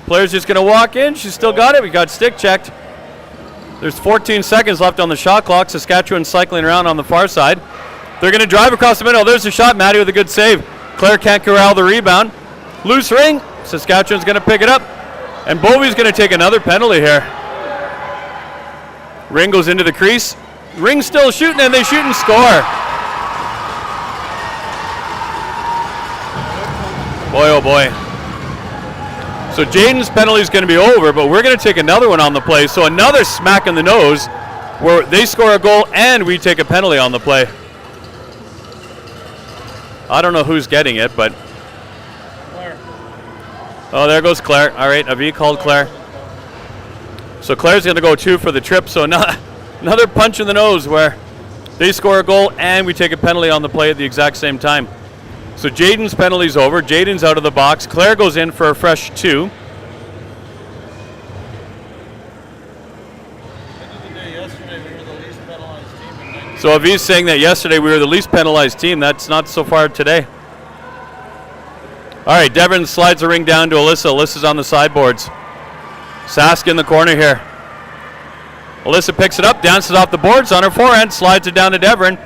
Player's just going to walk in. She's still got it. We got stick checked. There's 14 seconds left on the shot clock. Saskatchewan cycling around on the far side. They're going to drive across the middle. There's the shot. Maddie with a good save. Claire can't corral the rebound. Loose ring. Saskatchewan's going to pick it up. And Bovey's going to take another penalty here. Ring goes into the crease. Ring still shooting, and they shoot and score. Boy, oh boy. So Jaden's penalty is going to be over, but we're going to take another one on the play. So another smack in the nose where they score a goal and we take a penalty on the play. I don't know who's getting it, but... Claire. Oh, there goes Claire. All right, Avi called Claire. So Claire's going to go 2 for the trip. So another punch in the nose where they score a goal and we take a penalty on the play at the exact same time. So Jaden's penalty's over. Jaden's out of the box. Claire goes in for a fresh 2. So if he's saying that yesterday we were the least penalized team, that's not so far today. All right, Devon slides the ring down to Alyssa. Alyssa's on the sideboards. Sask in the corner here. Alyssa picks it up, dances off the boards on her forehand, slides it down to Devon.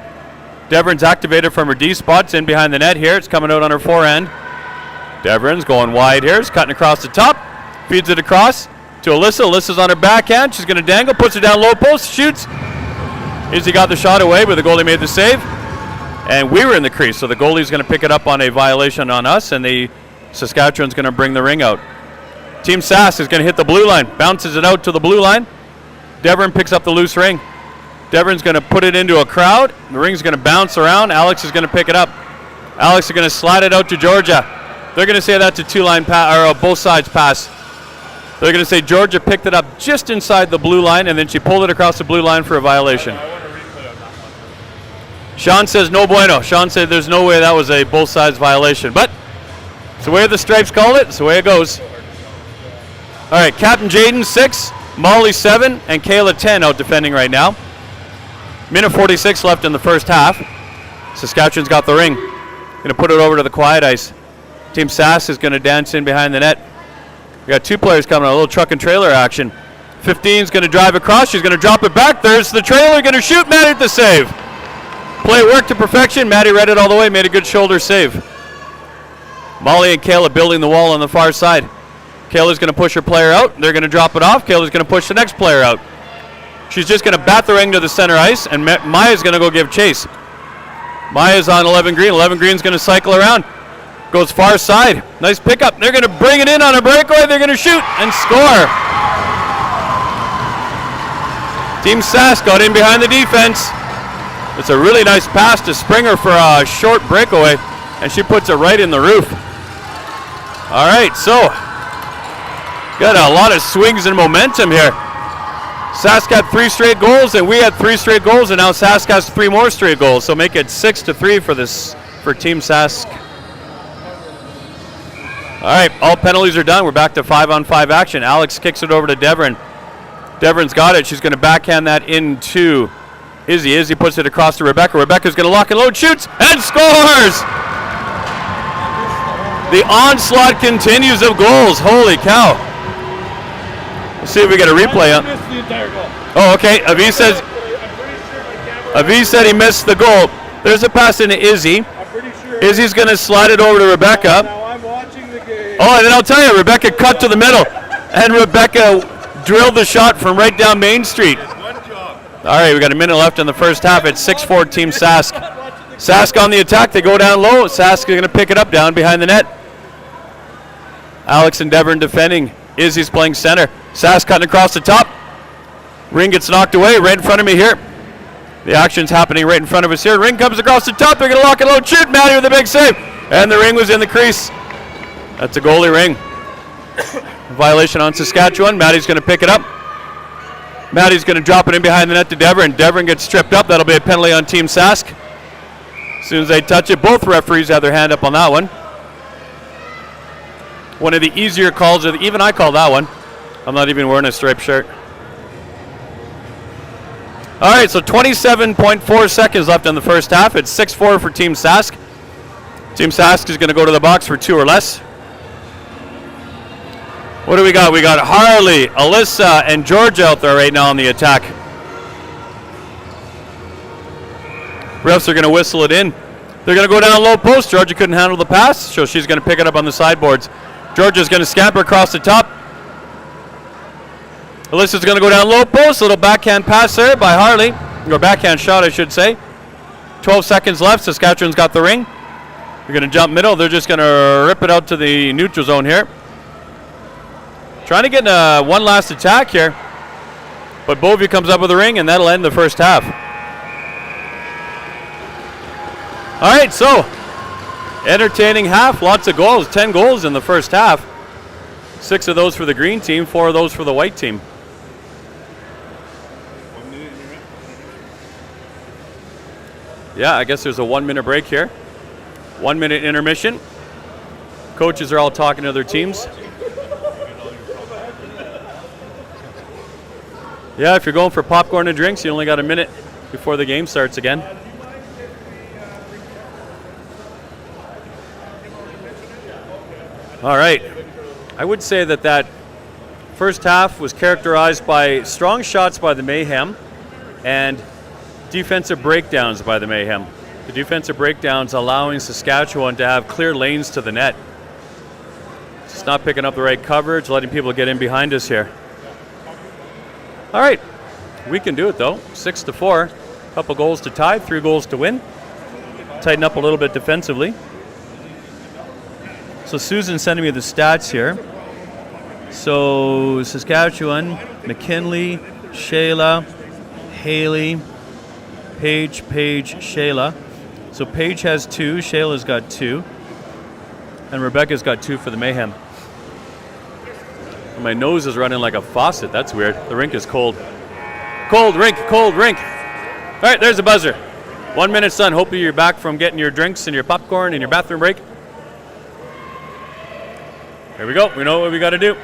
Devon's activated from her D spots in behind the net here. It's coming out on her forehand. Devon's going wide here. It's cutting across the top. Feeds it across to Alyssa. Alyssa's on her backhand. She's going to dangle. Puts it down low post. Shoots. Izzy got the shot away, but the goalie made the save. And we were in the crease, so the goalie's going to pick it up on a violation on us, and the Saskatchewan's going to bring the ring out. Team Sask is going to hit the blue line. Bounces it out to the blue line. Devon picks up the loose ring. Devon's going to put it into a crowd. The ring's going to bounce around. Alex is going to pick it up. Alex is going to slide it out to Georgia. They're going to say that's a two-line pass, or a both sides pass. They're going to say Georgia picked it up just inside the blue line, and then she pulled it across the blue line for a violation. I want to replay on that one. Sean says no bueno. Sean said there's no way that was a both sides violation. But it's the way the stripes call it. It's the way it goes. All right, Captain Jaden, 6. Molly 7 and Kayla 10 out defending right now. Minute 46 left in the first half. Saskatchewan's got the ring. Going to put it over to the quiet ice. Team Sask is going to dance in behind the net. We got two players coming, a little truck and trailer action. 15's going to drive across. She's going to drop it back. There's the trailer going to shoot. Maddie at the save. Play worked to perfection. Maddie read it all the way, made a good shoulder save. Molly and Kayla building the wall on the far side. Kayla's going to push her player out. They're going to drop it off. Kayla's going to push the next player out. She's just going to bat the ring to the center ice, and Maya's going to go give chase. Maya's on 11 green. 11 green's going to cycle around. Goes far side. Nice pickup. They're going to bring it in on a breakaway. They're going to shoot and score. Team Sask got in behind the defense. It's a really nice pass to Springer for a short breakaway, and she puts it right in the roof. All right, so got a lot of swings and momentum here. Sask had 3 straight goals, and we had 3 straight goals, and now Sask has 3 more straight goals, so make it 6-3 for Team Sask. All right, all penalties are done. We're back to 5-on-5 action. Alex kicks it over to Devrin. Devrin's got it. She's going to backhand that into Izzy. Izzy puts it across to Rebecca. Rebecca's going to lock and load, shoots, and scores! The onslaught continues of goals. Holy cow. Let's see if we get a replay. Oh, okay. Aviv said he missed the goal. There's a pass into Izzy. Izzy's going to slide it over to Rebecca. Oh, and then I'll tell you, Rebecca cut to the middle, and Rebecca drilled the shot from right down Main Street. All right, we got a minute left in the first half. It's 6-4 Team Sask. Sask on the attack. They go down low. Sask is going to pick it up down behind the net. Alex and Devrin defending. Izzy's playing center. Sask cutting across the top. Ring gets knocked away right in front of me here. The action's happening right in front of us here. Ring comes across the top. They're going to lock and load. Shoot, Maddie with a big save. And the ring was in the crease. That's a goalie ring. Violation on Saskatchewan. Maddie's going to pick it up. Maddie's going to drop it in behind the net to Devrin. Devrin gets tripped up. That'll be a penalty on Team Sask. As soon as they touch it, both referees have their hand up on that one. One of the easier calls, even I call that one. I'm not even wearing a striped shirt. All right, so 27.4 seconds left in the first half. It's 6-4 for Team Sask. Team Sask is going to go to the box for 2 or less. What do we got? We got Harley, Alyssa, and Georgia out there right now on the attack. Refs are going to whistle it in. They're going to go down low post. Georgia couldn't handle the pass, so she's going to pick it up on the sideboards. Georgia's going to scamper across the top. Alyssa's going to go down low post. Little backhand pass there by Harley. Or backhand shot, I should say. 12 seconds left. Saskatchewan's got the ring. They're going to jump middle. They're just going to rip it out to the neutral zone here. Trying to get one last attack here. But Bovey comes up with a ring, and that'll end the first half. All right, so entertaining half, lots of goals, 10 goals in the first half. 6 of those for the green team, 4 of those for the white team. Yeah, I guess there's a 1-minute break here. 1-minute intermission. Coaches are all talking to their teams. Yeah, if you're going for popcorn and drinks, you only got a minute before the game starts again. All right. I would say that first half was characterized by strong shots by the Mayhem and defensive breakdowns by the Mayhem. The defensive breakdowns allowing Saskatchewan to have clear lanes to the net. Just not picking up the right coverage, letting people get in behind us here. All right, we can do it though. 6-4, a couple goals to tie, 3 goals to win. Tighten up a little bit defensively. So Susan's sending me the stats here. So Saskatchewan, McKinley, Shayla, Haley, Paige, Shayla. So Paige has 2, Shayla's got 2, and Rebecca's got 2 for the Mayhem. My nose is running like a faucet. That's weird. The rink is cold. Cold rink, cold rink. All right, there's a buzzer. 1 minute's done. Hopefully you're back from getting your drinks and your popcorn and your bathroom break. Here we go. We know what we got to do.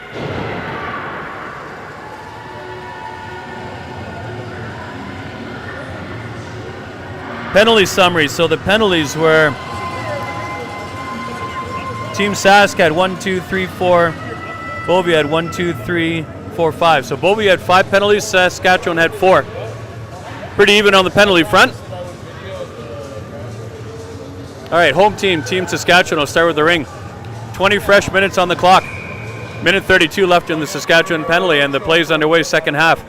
Penalty summary. So the penalties were Team Sask had 1, 2, 3, 4. Beauvais had 1, 2, 3, 4, 5. So Beauvais had 5 penalties. Saskatchewan had 4. Pretty even on the penalty front. All right, home team, Team Saskatchewan will start with the ring. 20 fresh minutes on the clock. Minute 32 left in the Saskatchewan penalty, and the play's underway, second half.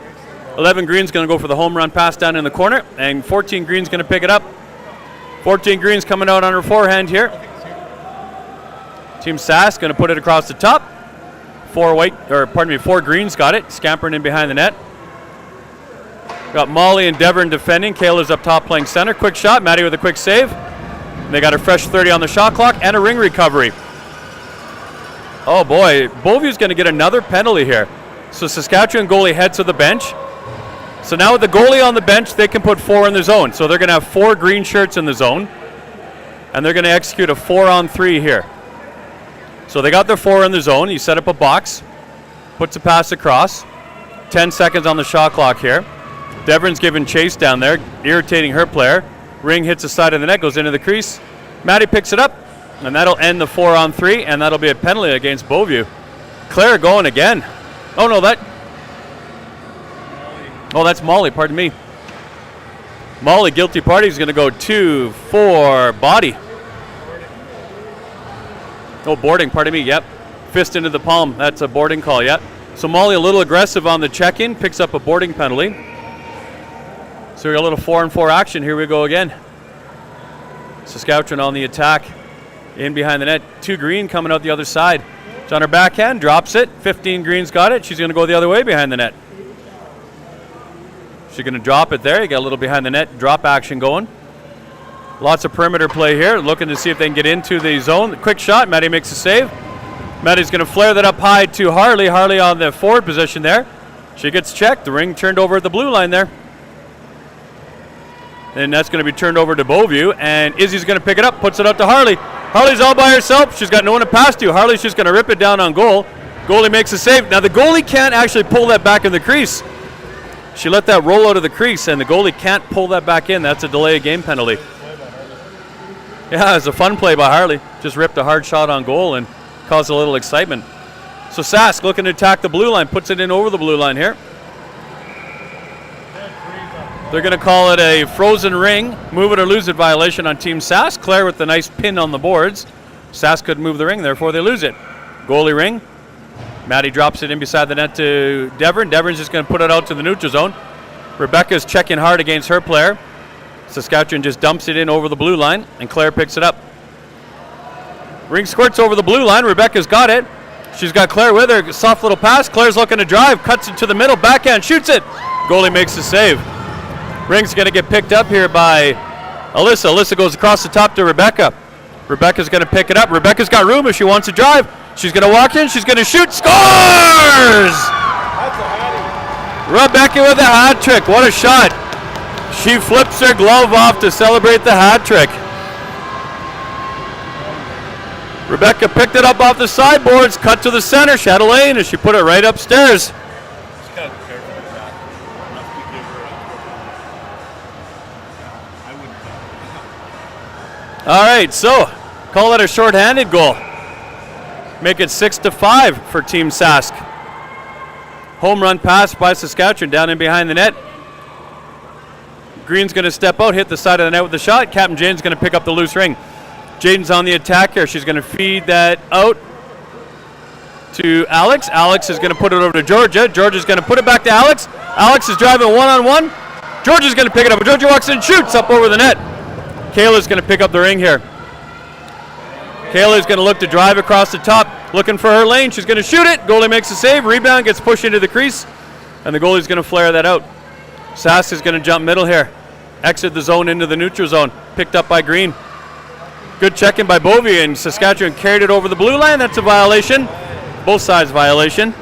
11 Green's going to go for the home run pass down in the corner, and 14 Green's going to pick it up. 14 Green's coming out on her forehand here. Team Sask going to put it across the top. 4 Green's got it, scampering in behind the net. Got Molly and Devon defending. Kayla's up top playing center. Quick shot, Maddie with a quick save. And they got a fresh 30 on the shot clock and a ring recovery. Oh boy, Beauview's going to get another penalty here. So Saskatchewan goalie heads to the bench. So now with the goalie on the bench, they can put 4 in the zone. So they're going to have 4 green shirts in the zone. And they're going to execute a 4-on-3 here. So they got their 4 in the zone. You set up a box, puts a pass across. 10 seconds on the shot clock here. Devon's giving chase down there, irritating her player. Ring hits the side of the net, goes into the crease. Maddie picks it up, and that'll end the 4-on-3, and that'll be a penalty against Beauvais. Claire going again. That's Molly, pardon me. Molly, guilty party, is going to go 2-4 body. Oh, boarding, pardon me, yep. Fist into the palm, that's a boarding call, yep. So Molly a little aggressive on the check-in, picks up a boarding penalty. So we got a little 4-on-4 action, here we go again. Saskatchewan on the attack, in behind the net. 2 Green coming out the other side. It's on her backhand, drops it. 15 Green's got it, she's going to go the other way behind the net. She's going to drop it there. You got a little behind the net drop action going. Lots of perimeter play here, looking to see if they can get into the zone. Quick shot, Maddie makes a save. Maddie's going to flare that up high to Harley. Harley on the forward position there. She gets checked. The ring turned over at the blue line there. And that's going to be turned over to Beauvais. And Izzy's going to pick it up, puts it out to Harley. Harley's all by herself. She's got no one to pass to. Harley's just going to rip it down on goal. Goalie makes a save. Now the goalie can't actually pull that back in the crease. She let that roll out of the crease, and the goalie can't pull that back in. That's a delay of game penalty. Yeah, it's a fun play by Harley. Just ripped a hard shot on goal and caused a little excitement. So Sask looking to attack the blue line, puts it in over the blue line here. They're going to call it a frozen ring, move it or lose it violation on Team Sask. Claire with the nice pin on the boards. Sask could move the ring, therefore they lose it. Goalie ring. Maddie drops it in beside the net to Devon. Devon's just going to put it out to the neutral zone. Rebecca's checking hard against her player. Saskatchewan just dumps it in over the blue line, and Claire picks it up. Ring squirts over the blue line. Rebecca's got it. She's got Claire with her. Soft little pass. Claire's looking to drive. Cuts it to the middle. Backhand. Shoots it. Goalie makes the save. Ring's going to get picked up here by Alyssa. Alyssa goes across the top to Rebecca. Rebecca's going to pick it up. Rebecca's got room if she wants to drive. She's going to walk in. She's going to shoot. Scores! Rebecca with a hat trick. What a shot. She flips her glove off to celebrate the hat trick. Rebecca picked it up off the sideboards, cut to the center, Chatelaine, and she put it right upstairs. All right, so call that a shorthanded goal. Make it 6-5 for Team Sask. Home run pass by Saskatchewan down in behind the net. Green's going to step out, hit the side of the net with the shot. Captain Jaden's going to pick up the loose ring. Jaden's on the attack here. She's going to feed that out to Alex. Alex is going to put it over to Georgia. Georgia's going to put it back to Alex. Alex is driving one-on-one. Georgia's going to pick it up. Georgia walks in and shoots up over the net. Kayla's going to pick up the ring here. Kayla's going to look to drive across the top, looking for her lane. She's going to shoot it. Goalie makes a save. Rebound gets pushed into the crease, and the goalie's going to flare that out. Sask is going to jump middle here. Exit the zone into the neutral zone. Picked up by Green. Good check-in by Beauvais, and Saskatchewan carried it over the blue line. That's a violation. Both sides violation.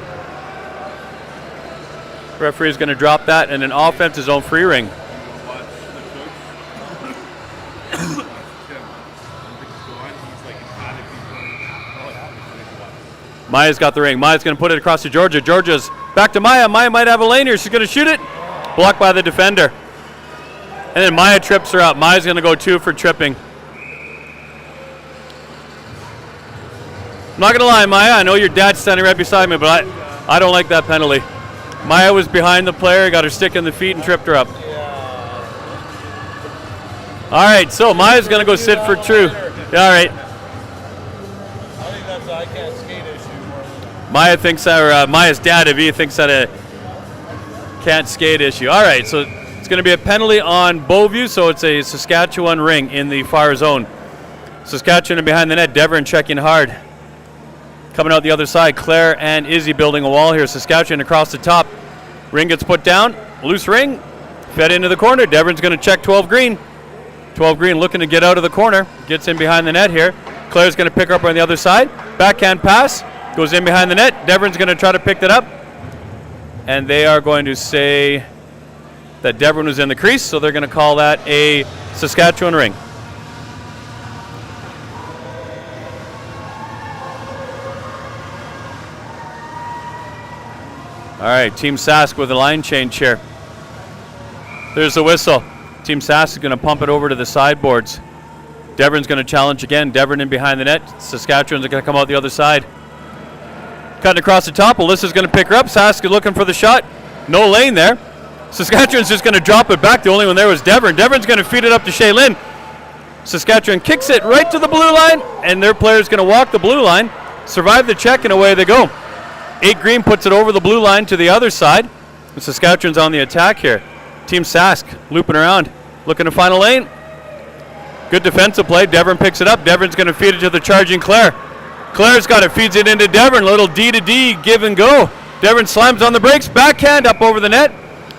Referee is going to drop that, and an offensive zone free ring. Maya's got the ring. Maya's going to put it across to Georgia. Georgia's back to Maya. Maya might have a lane here. She's going to shoot it. Blocked by the defender. And then Maya trips her up. Maya's going to go 2 for tripping. I'm not going to lie, Maya. I know your dad's standing right beside me, but I don't like that penalty. Maya was behind the player, got her stick in the feet, and tripped her up. All right, so Maya's going to go sit for true. Yeah, all right. I think that's a I can't skate issue more than Maya thinks that, or Maya's dad, Avi, thinks that a can't skate issue. All right, so it's going to be a penalty on Beauview, so it's a Saskatchewan ring in the far zone. Saskatchewan behind the net, Devon checking hard. Coming out the other side, Claire and Izzy building a wall here. Saskatchewan across the top. Ring gets put down. Loose ring. Fed into the corner. Devon's going to check 12 green. 12 green looking to get out of the corner. Gets in behind the net here. Claire's going to pick her up on the other side. Backhand pass. Goes in behind the net. Devon's going to try to pick that up. And they are going to say that Devon was in the crease, so they're going to call that a Saskatchewan ring. All right, Team Sask with a line change here. There's the whistle. Team Sask is going to pump it over to the sideboards. Devon's going to challenge again. Devon in behind the net. Saskatchewan's going to come out the other side. Cutting across the top. Alyssa's going to pick her up. Sask is looking for the shot. No lane there. Saskatchewan's just going to drop it back. The only one there was Devon. Devon's going to feed it up to Shaylin. Saskatchewan kicks it right to the blue line, and their player's going to walk the blue line, survive the check, and away they go. 8 green puts it over the blue line to the other side. And Saskatchewan's on the attack here. Team Sask looping around, looking to find a lane. Good defensive play. Devon picks it up. Devon's going to feed it to the charging Claire. Claire's got it, feeds it into Devon. Little D to D, give and go. Devon slams on the brakes, backhand up over the net,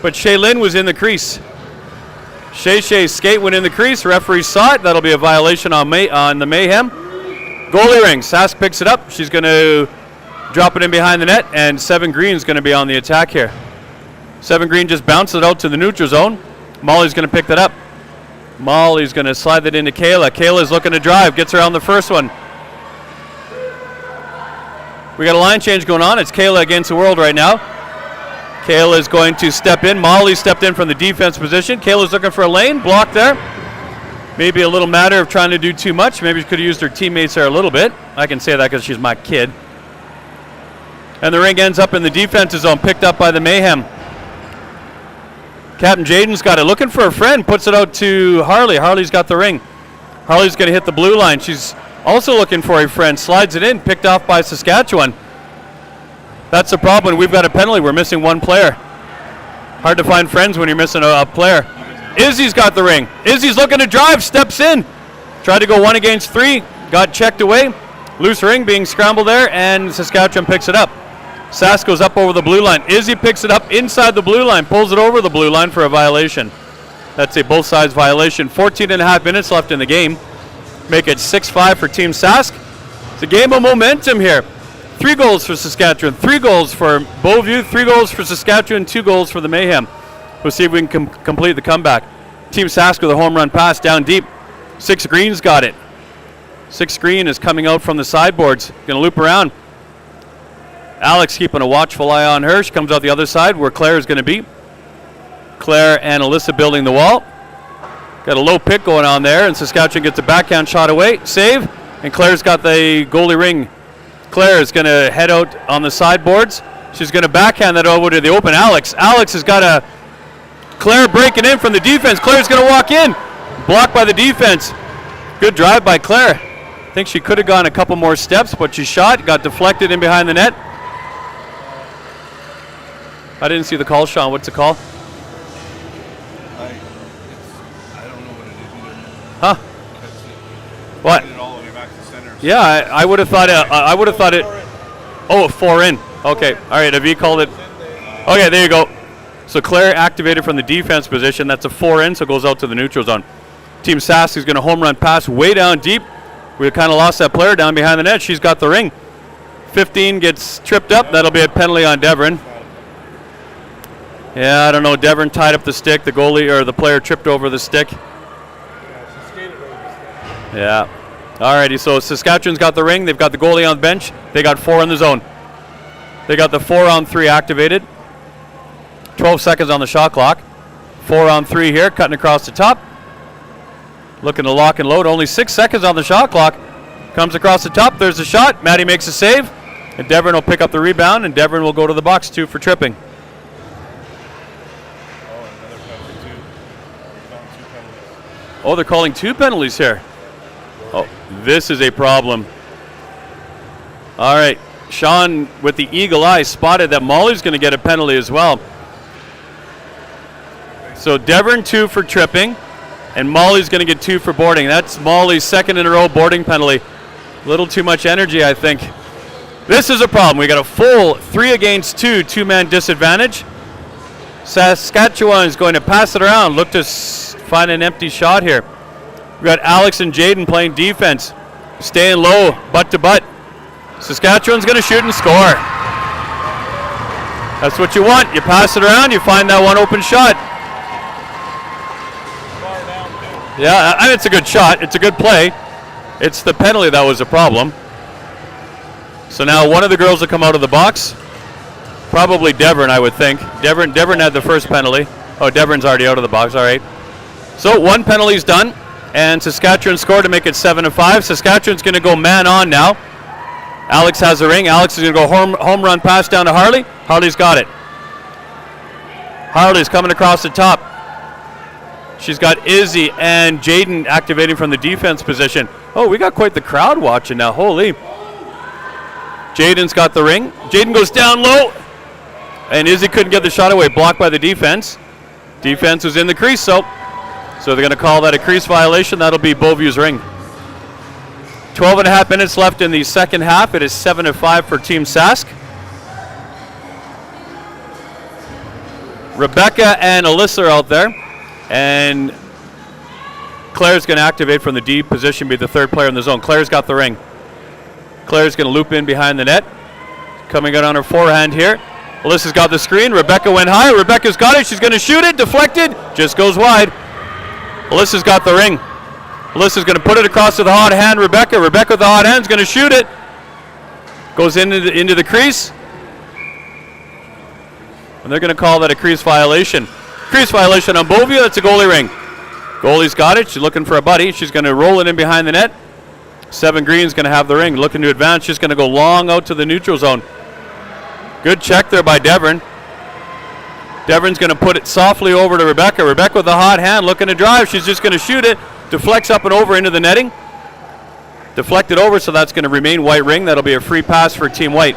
but Shaylin was in the crease. Shay's skate went in the crease. Referee saw it. That'll be a violation on the Mayhem. Goalie ring. Sask picks it up. She's going to drop it in behind the net, and 7 green's going to be on the attack here. 7 green just bounced it out to the neutral zone. Molly's going to pick that up. Molly's going to slide that into Kayla. Kayla's looking to drive, gets her on the first one. We got a line change going on. It's Kayla against the world right now. Kayla is going to step in. Molly stepped in from the defense position. Kayla's looking for a lane, blocked there. Maybe a little matter of trying to do too much. Maybe she could have used her teammates there a little bit. I can say that because she's my kid. And the ring ends up in the defensive zone, picked up by the Mayhem. Captain Jaden's got it, looking for a friend, puts it out to Harley. Harley's got the ring. Harley's going to hit the blue line. She's also looking for a friend, slides it in, picked off by Saskatchewan. That's the problem. We've got a penalty. We're missing 1 player. Hard to find friends when you're missing a player. Izzy's got the ring. Izzy's looking to drive, steps in. Tried to go 1 against 3, got checked away. Loose ring being scrambled there, and Saskatchewan picks it up. Sask goes up over the blue line. Izzy picks it up inside the blue line, pulls it over the blue line for a violation. That's a both sides violation. 14.5 minutes left in the game. Make it 6-5 for Team Sask. It's a game of momentum here. 3 goals for Saskatchewan, 3 goals for Beauview, 3 goals for Saskatchewan, 2 goals for the Mayhem. We'll see if we can complete the comeback. Team Sask with a home run pass down deep. 6 green's got it. 6 green is coming out from the sideboards. Going to loop around. Alex keeping a watchful eye on her. She comes out the other side where Claire is going to be. Claire and Alyssa building the wall. Got a low pick going on there, and Saskatchewan gets a backhand shot away. Save, and Claire's got the goalie ring. Claire is going to head out on the sideboards. She's going to backhand that over to the open Alex. Alex has got a Claire breaking in from the defense. Claire's going to walk in. Blocked by the defense. Good drive by Claire. I think she could have gone a couple more steps, but she shot, got deflected in behind the net. I didn't see the call, Sean. What's the call? I don't know what it is either. Huh? What? It all the way back to center. Yeah, I would have thought. I would have thought it. Oh, a 4 in. Okay. All right. Avi called it. Okay, there you go. So Claire activated from the defense position. That's a 4 in, so it goes out to the neutral zone. Team Sask is going to home run pass way down deep. We kind of lost that player down behind the net. She's got the ring. 15 gets tripped up. That'll be a penalty on Devon. Yeah, I don't know. Devon tied up the stick. The goalie or the player tripped over the stick. Yeah. Alrighty, so Saskatchewan's got the ring. They've got the goalie on the bench. They got 4 in the zone. They got the 4-on-3 activated. 12 seconds on the shot clock. 4-on-3 here, cutting across the top. Looking to lock and load. Only 6 seconds on the shot clock. Comes across the top. There's a shot. Maddie makes a save. And Devon will pick up the rebound, and Devon will go to the box, 2 for tripping. Oh, they're calling 2 penalties here. Oh, this is a problem. All right. Sean, with the eagle eye, spotted that Molly's going to get a penalty as well. So Devon 2 for tripping, and Molly's going to get 2 for boarding. That's Molly's second in a row boarding penalty. A little too much energy, I think. This is a problem. We got a full 3 against 2, 2-man disadvantage. Saskatchewan is going to pass it around, look to find an empty shot here. We got Alex and Jaden playing defense, staying low, butt to butt. Saskatchewan's going to shoot and score. That's what you want. You pass it around, you find that one open shot. Yeah, and it's a good shot. It's a good play. It's the penalty that was a problem. So now one of the girls will come out of the box. Probably Devon, I would think. Devon had the first penalty. Oh, Devon's already out of the box. All right. So 1 penalty's done, and Saskatchewan scored to make it 7-5. Saskatchewan's going to go man on now. Alex has the ring. Alex is going to go home run pass down to Harley. Harley's got it. Harley's coming across the top. She's got Izzy and Jaden activating from the defense position. Oh, we got quite the crowd watching now. Holy. Jaden's got the ring. Jaden goes down low. And Izzy couldn't get the shot away, blocked by the defense. Defense was in the crease, so they're going to call that a crease violation. That'll be Beauview's ring. 12.5 minutes left in the second half. It is 7-5 for Team Sask. Rebecca and Alyssa are out there. And Claire's going to activate from the D position, be the 3rd player in the zone. Claire's got the ring. Claire's going to loop in behind the net. Coming out on her forehand here. Alyssa's got the screen. Rebecca went high. Rebecca's got it. She's going to shoot it. Deflected. Just goes wide. Alyssa's got the ring. Alyssa's going to put it across to the hot hand, Rebecca. Rebecca with the hot hand is going to shoot it. Goes into the crease. And they're going to call that a crease violation. Crease violation on Beauview. That's a goalie ring. Goalie's got it. She's looking for a buddy. She's going to roll it in behind the net. 7 Green's going to have the ring. Looking to advance. She's going to go long out to the neutral zone. Good check there by Devon. Devon's going to put it softly over to Rebecca. Rebecca with the hot hand looking to drive. She's just going to shoot it. Deflects up and over into the netting. Deflected over, so that's going to remain white ring. That'll be a free pass for Team White.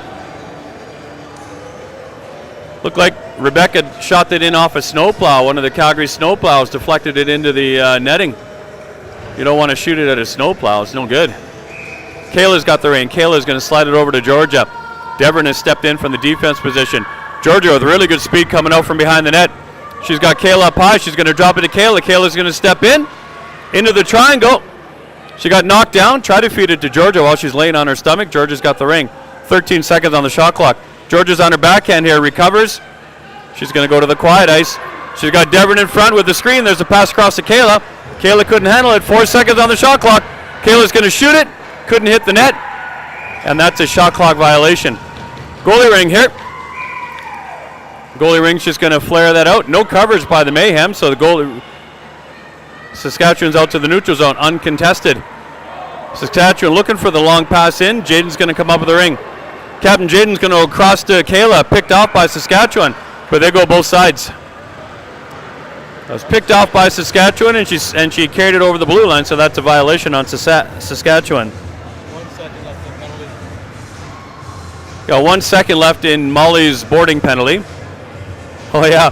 Looked like Rebecca shot that in off a snowplow. One of the Calgary snowplows deflected it into the netting. You don't want to shoot it at a snowplow. It's no good. Kayla's got the ring. Kayla's going to slide it over to Georgia. Devon has stepped in from the defense position. Georgia with really good speed coming out from behind the net. She's got Kayla up high. She's going to drop it to Kayla. Kayla's going to step in into the triangle. She got knocked down. Try to feed it to Georgia while she's laying on her stomach. Georgia's got the ring. 13 seconds on the shot clock. Georgia's on her backhand here. Recovers. She's going to go to the quiet ice. She's got Devon in front with the screen. There's a pass across to Kayla. Kayla couldn't handle it. 4 seconds on the shot clock. Kayla's going to shoot it. Couldn't hit the net. And that's a shot clock violation. Goalie ring here. Goalie ring's just going to flare that out. No coverage by the Mayhem, so the goalie. Saskatchewan's out to the neutral zone, uncontested. Saskatchewan looking for the long pass in. Jaden's going to come up with the ring. Captain Jaden's going to go across to Kayla, picked off by Saskatchewan, but they go both sides. That was picked off by Saskatchewan, and she carried it over the blue line, so that's a violation on Saskatchewan. 1 second left in penalty. Got 1 second left in Molly's boarding penalty. Oh yeah,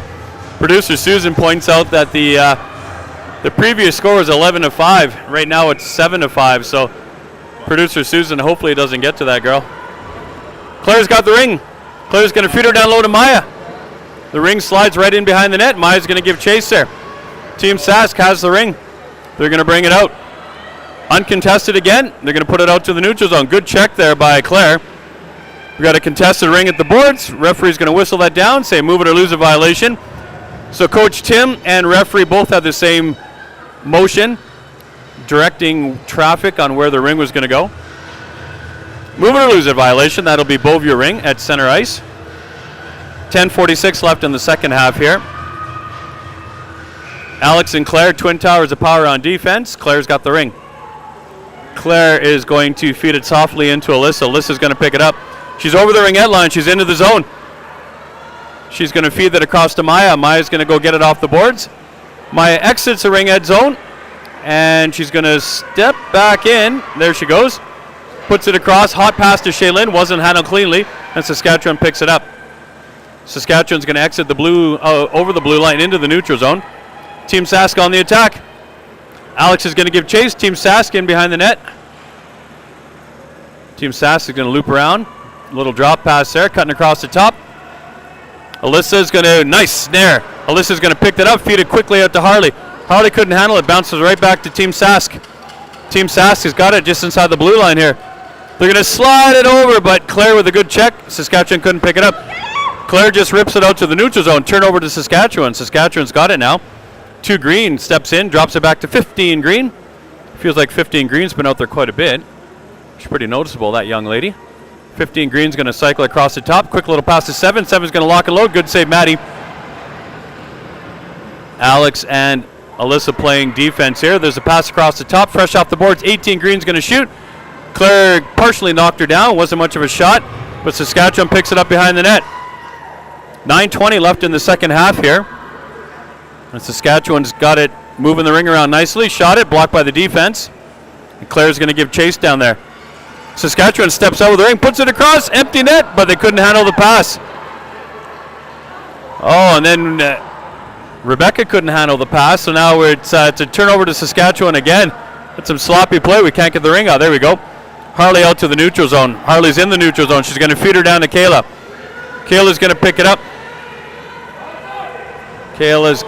producer Susan points out that the previous score was 11-5. Right now it's 7-5. So producer Susan hopefully doesn't get to that girl. Claire's got the ring. Claire's going to feed her down low to Maya. The ring slides right in behind the net. Maya's going to give chase there. Team Sask has the ring. They're going to bring it out. Uncontested again. They're going to put it out to the neutral zone. Good check there by Claire. We got a contested ring at the boards. Referee's going to whistle that down, say move it or lose a violation. So Coach Tim and referee both have the same motion, directing traffic on where the ring was going to go. Move it or lose a violation. That'll be Beauview ring at center ice. 10:46 left in the second half here. Alex and Claire, twin towers of power on defense. Claire's got the ring. Claire is going to feed it softly into Alyssa. Alyssa's going to pick it up. She's over the ringette line. She's into the zone. She's going to feed that across to Maya. Maya's going to go get it off the boards. Maya exits the ringette zone, and she's going to step back in. There she goes. Puts it across. Hot pass to Shaylin. Wasn't handled cleanly, and Saskatchewan picks it up. Saskatchewan's going to exit the blue over the blue line into the neutral zone. Team Sask on the attack. Alex is going to give chase. Team Sask in behind the net. Team Sask is going to loop around. Little drop pass there, cutting across the top. Alyssa is going to, nice snare. Alyssa is going to pick that up, feed it quickly out to Harley. Harley couldn't handle it, bounces right back to Team Sask. Team Sask has got it just inside the blue line here. They're going to slide it over, but Claire with a good check. Saskatchewan couldn't pick it up. Claire just rips it out to the neutral zone. Turnover to Saskatchewan. Saskatchewan's got it now. 2 Green steps in, drops it back to 15 Green. Feels like 15 Green's been out there quite a bit. She's pretty noticeable, that young lady. 15 Green's going to cycle across the top. Quick little pass to 7. 7's going to lock and load. Good save, Maddie. Alex and Alyssa playing defense here. There's a pass across the top, fresh off the boards. 18 Green's going to shoot. Claire partially knocked her down. Wasn't much of a shot, but Saskatchewan picks it up behind the net. 9:20 left in the second half here. And Saskatchewan's got it moving the ring around nicely. Shot it, blocked by the defense. And Claire's going to give chase down there. Saskatchewan steps out with the ring, puts it across, empty net, but they couldn't handle the pass. Oh, and then Rebecca couldn't handle the pass, so now it's a turnover to Saskatchewan again. That's some sloppy play. We can't get the ring out. There we go. Harley out to the neutral zone. Harley's in the neutral zone. She's going to feed her down to Kayla. Kayla's going to pick it up. Kayla's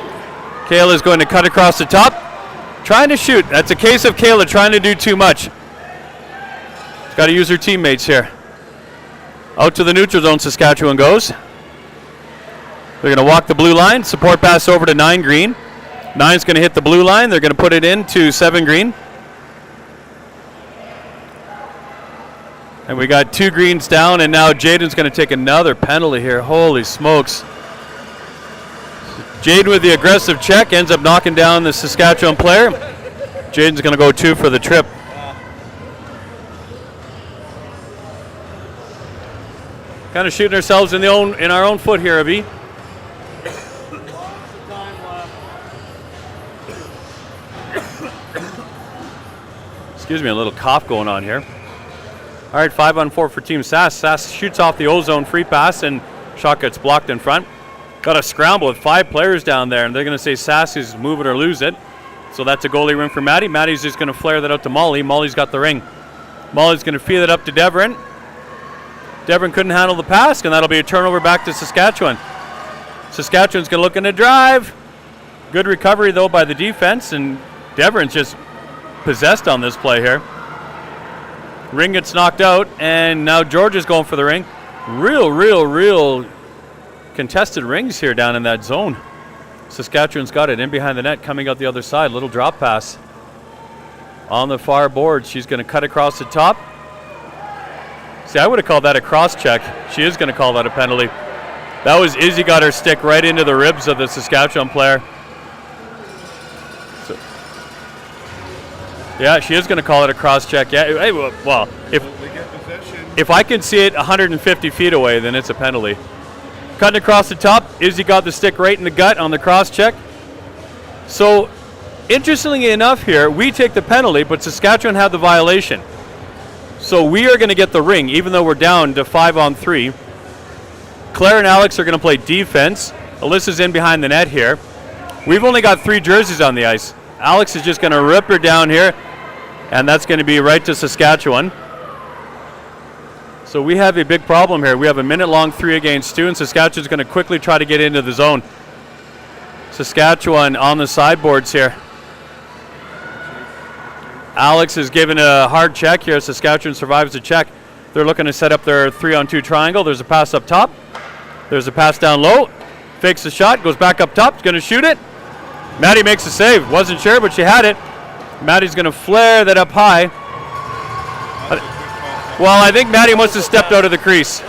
going to cut across the top. Trying to shoot. That's a case of Kayla trying to do too much. She's got to use her teammates here. Out to the neutral zone, Saskatchewan goes. They're going to walk the blue line. Support pass over to 9 Green. 9's going to hit the blue line. They're going to put it into 7 Green. And we got 2 Greens down, and now Jaden's going to take another penalty here. Holy smokes. Jaden with the aggressive check ends up knocking down the Saskatchewan player. Jaden's going to go 2 for the trip. Kind of shooting ourselves in our own foot here, Avi. Excuse me, a little cough going on here. All right, 5-on-4 for Team Sask. Sask shoots off the O-zone free pass, and shot gets blocked in front. Got a scramble with 5 players down there, and they're going to say Sask is move it or lose it. So that's a goalie ring for Maddie. Maddie's just going to flare that out to Molly. Molly's got the ring. Molly's going to feed it up to Devrin. Devrin couldn't handle the pass, and that'll be a turnover back to Saskatchewan. Saskatchewan's going to look in a drive. Good recovery, though, by the defense, and Devrin's just possessed on this play here. Ring gets knocked out, and now Georgia's going for the ring. Real contested rings here down in that zone. Saskatchewan's got it in behind the net, coming out the other side. Little drop pass on the far board. She's going to cut across the top. See, I would have called that a cross check. She is going to call that a penalty. That was Izzy got her stick right into the ribs of the Saskatchewan player. So, yeah, she is going to call it a cross check. Yeah, hey, well, if I can see it 150 feet away, then it's a penalty. Cutting across the top, Izzy got the stick right in the gut on the cross check. So, interestingly enough here, we take the penalty, but Saskatchewan had the violation. So we are going to get the ring, even though we're down to 5-on-3. Claire and Alex are going to play defense. Alyssa's in behind the net here. We've only got 3 jerseys on the ice. Alex is just going to rip her down here, and that's going to be right to Saskatchewan. So we have a big problem here. We have a minute-long 3 against 2, and Saskatchewan's going to quickly try to get into the zone. Saskatchewan on the sideboards here. Alex is given a hard check here. Saskatchewan survives the check. They're looking to set up their 3-on-2 triangle. There's a pass up top. There's a pass down low. Fakes the shot, goes back up top, going to shoot it. Maddie makes a save. Wasn't sure, but she had it. Maddie's going to flare that up high. Well, I think Maddie must have stepped out of the crease.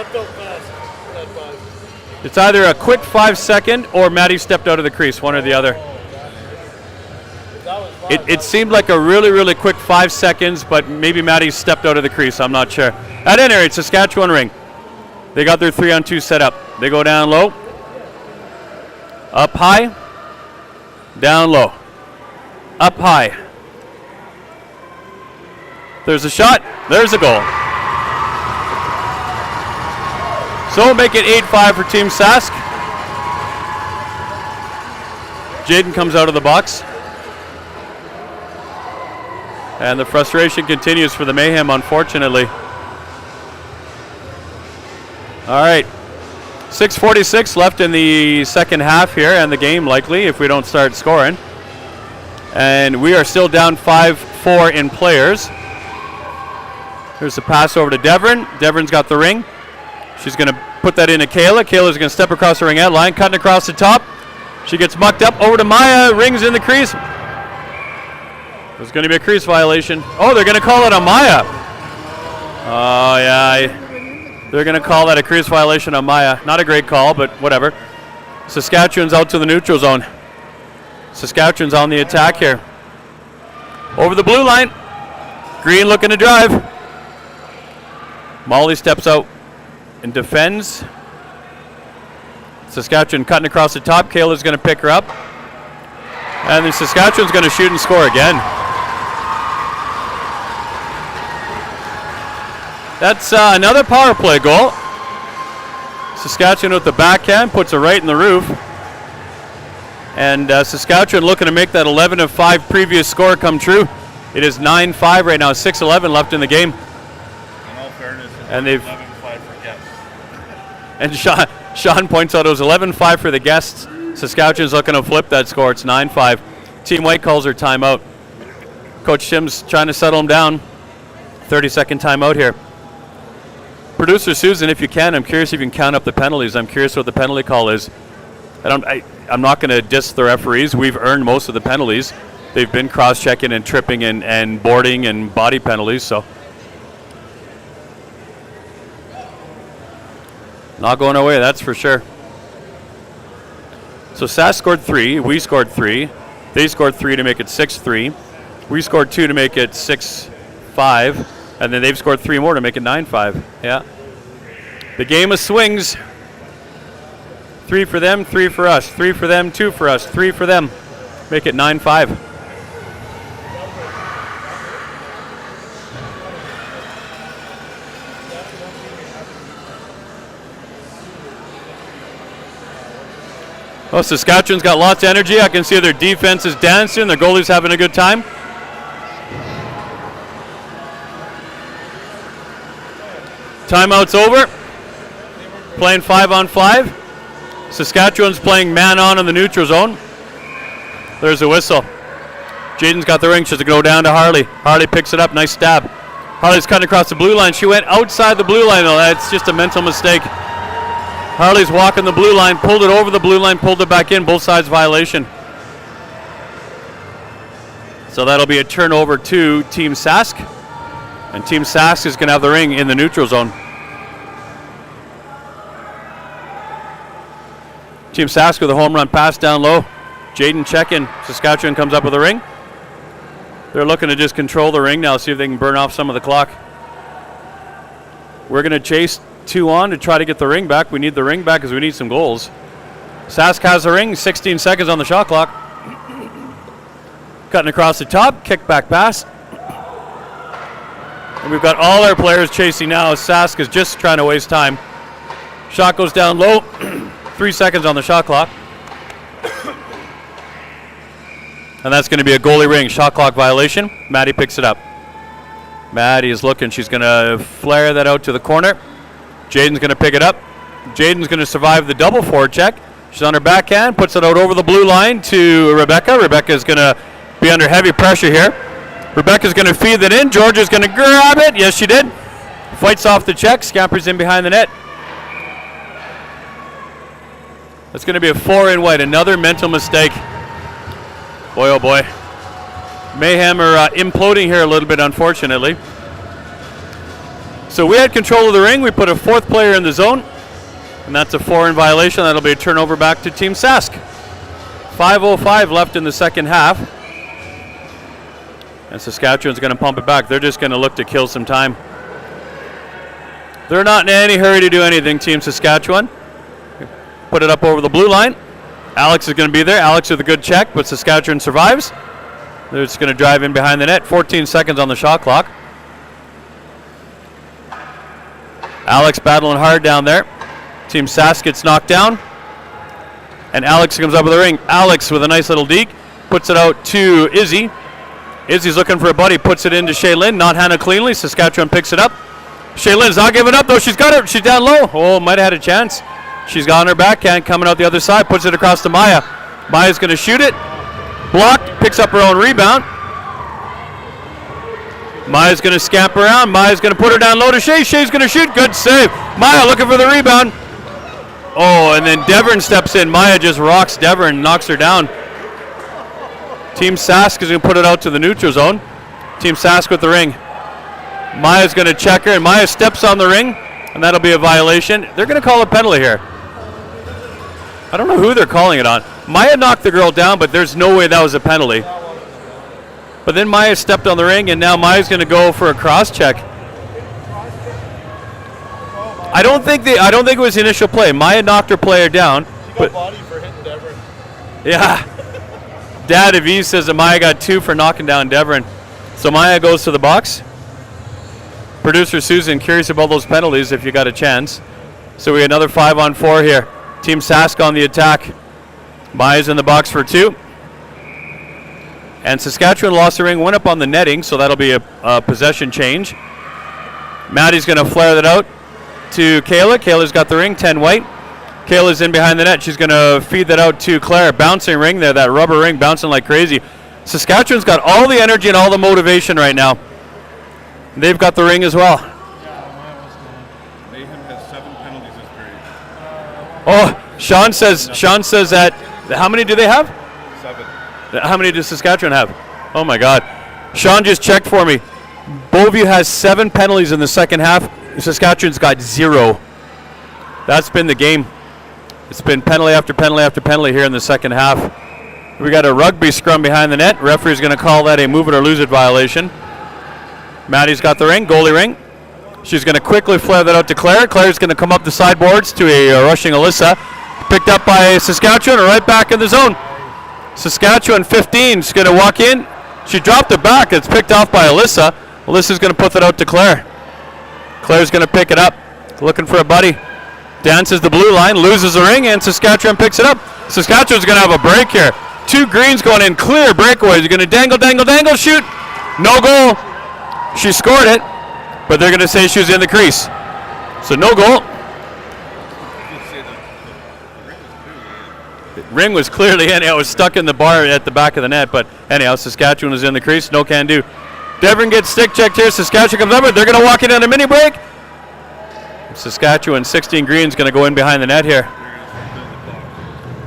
It's either a quick 5-second or Maddie stepped out of the crease, one or the other. It seemed like a really, really quick 5 seconds, but maybe Maddie stepped out of the crease. I'm not sure. At any rate, Saskatchewan ring. They got their 3-on-2 set up. They go down low, up high, down low, up high. There's a shot. There's a goal. So we'll make it 8-5 for Team Sask. Jaden comes out of the box. And the frustration continues for the Mayhem, unfortunately. All right. 6:46 left in the second half here, and the game likely if we don't start scoring. And we are still down 5-4 in players. Here's the pass over to Devon. Devon's got the ring. She's going to put that into Kayla. Kayla's going to step across the ring out line, cutting across the top. She gets mucked up over to Maya. Rings in the crease. There's going to be a crease violation. Oh, they're going to call it on Maya. Oh, yeah. They're going to call that a crease violation on Maya. Not a great call, but whatever. Saskatchewan's out to the neutral zone. Saskatchewan's on the attack here. Over the blue line. Green looking to drive. Molly steps out and defends. Saskatchewan cutting across the top. Kayla's going to pick her up. And then Saskatchewan's going to shoot and score again. That's another power play goal. Saskatchewan with the backhand puts it right in the roof. And Saskatchewan looking to make that 11-5 previous score come true. It is 9-5 right now, 6:11 left in the game. In all fairness, And they've 11-5 for guests. And Sean points out it was 11-5 for the guests. Saskatchewan's looking to flip that score. It's 9-5. Team White calls her timeout. Coach Tim's trying to settle him down. 30-second timeout here. Producer Susan, if you can, I'm curious if you can count up the penalties. I'm curious what the penalty call is. I'm not going to diss the referees. We've earned most of the penalties. They've been cross-checking and tripping and boarding and body penalties, so. Not going away, that's for sure. So Sask scored 3, we scored 3. They scored 3 to make it 6-3. We scored 2 to make it 6-5. And then they've scored 3 more to make it 9-5. Yeah. The game of swings. 3 for them, 3 for us. 3 for them, 2 for us. 3 for them. Make it 9-5. Well, Saskatchewan's got lots of energy. I can see their defense is dancing. Their goalie's having a good time. Timeout's over. Playing 5-on-5. Saskatchewan's playing man-on in the neutral zone. There's a whistle. Jaden's got the ring. She's going to go down to Harley. Harley picks it up. Nice stab. Harley's cutting across the blue line. She went outside the blue line, though. That's just a mental mistake. Harley's walking the blue line, pulled it over the blue line, pulled it back in. Both sides violation. So that'll be a turnover to Team Sask. And Team Sask is going to have the ring in the neutral zone. Team Sask with a home run pass down low. Jaden checking. Saskatchewan comes up with a ring. They're looking to just control the ring now, see if they can burn off some of the clock. We're going to chase 2 on to try to get the ring back. We need the ring back because we need some goals. Sask has the ring. 16 seconds on the shot clock. Cutting across the top. Kick back pass. And we've got all our players chasing now. Sask is just trying to waste time. Shot goes down low. 3 seconds on the shot clock. And that's going to be a goalie ring. Shot clock violation. Maddie picks it up. Maddie is looking. She's going to flare that out to the corner. Jaden's going to pick it up. Jaden's going to survive the double forward check. She's on her backhand. Puts it out over the blue line to Rebecca. Rebecca's going to be under heavy pressure here. Rebecca's going to feed that in. Georgia's going to grab it. Yes, she did. Fights off the check. Scampers in behind the net. That's going to be a 4 in white. Another mental mistake. Boy, oh boy. Mayhem are imploding here a little bit, unfortunately. So we had control of the ring. We put a 4th player in the zone. And that's a 4 in violation. That'll be a turnover back to Team Sask. 5:05 left in the second half. And Saskatchewan's going to pump it back. They're just going to look to kill some time. They're not in any hurry to do anything, Team Saskatchewan. Put it up over the blue line. Alex is going to be there. Alex with a good check, but Saskatchewan survives. They're just going to drive in behind the net. 14 seconds on the shot clock. Alex battling hard down there. Team Sask gets knocked down. And Alex comes up with the ring. Alex with a nice little deke. Puts it out to Izzy. Izzy's looking for a buddy. Puts it into Shaylin. Not handled cleanly. Saskatchewan picks it up. Shaylin's not giving up though. She's got it. She's down low. Oh, might have had a chance. She's got on her backhand. Coming out the other side. Puts it across to Maya. Maya's going to shoot it. Blocked. Picks up her own rebound. Maya's going to scamper around. Maya's going to put her down low to Shay. Shay's going to shoot. Good save. Maya looking for the rebound. Oh, and then Devern steps in. Maya just rocks Devern and knocks her down. Team Sask is going to put it out to the neutral zone. Team Sask with the ring. Maya's going to check her, and Maya steps on the ring, and that'll be a violation. They're going to call a penalty here. I don't know who they're calling it on. Maya knocked the girl down, but there's no way that was a penalty. But then Maya stepped on the ring, and now Maya's going to go for a cross check. I don't think it was the initial play. Maya knocked her player down. She got body for hitting Devon. Yeah. Dad Aviv says that Maya got 2 for knocking down Devon. So Maya goes to the box. Producer Susan, curious about those penalties if you got a chance. So we got another 5-on-4 here. Team Sask on the attack. Maya's in the box for 2. And Saskatchewan lost the ring, went up on the netting, so that'll be a possession change. Maddie's going to flare that out to Kayla. Kayla's got the ring, 10 white. Kayla's in behind the net. She's going to feed that out to Claire. Bouncing ring there, that rubber ring bouncing like crazy. Saskatchewan's got all the energy and all the motivation right now. They've got the ring as well. Mayhem has 7 penalties this period. Oh, Sean says that, how many do they have? 7. How many does Saskatchewan have? Oh my God. Sean just checked for me. Beauview has 7 penalties in the second half. Saskatchewan's got 0. That's been the game. It's been penalty after penalty after penalty here in the second half. We got a rugby scrum behind the net. Referee's going to call that a move it or lose it violation. Maddie's got the ring, goalie ring. She's going to quickly flare that out to Claire. Claire's going to come up the sideboards to a rushing Alyssa. Picked up by Saskatchewan, right back in the zone. Saskatchewan 15 is going to walk in. She dropped it back. It's picked off by Alyssa. Alyssa's going to put that out to Claire. Claire's going to pick it up, looking for a buddy. Dances the blue line, loses the ring, and Saskatchewan picks it up. Saskatchewan's going to have a break here. 2 greens going in, clear breakaways. You're going to dangle, dangle, dangle, shoot. No goal. She scored it, but they're going to say she was in the crease. So no goal. Ring was clearly in. It was stuck in the bar at the back of the net, but anyhow, Saskatchewan was in the crease. No can do. Devon gets stick checked here. Saskatchewan comes over. They're going to walk in on a mini break. Saskatchewan 16 green's going to go in behind the net here.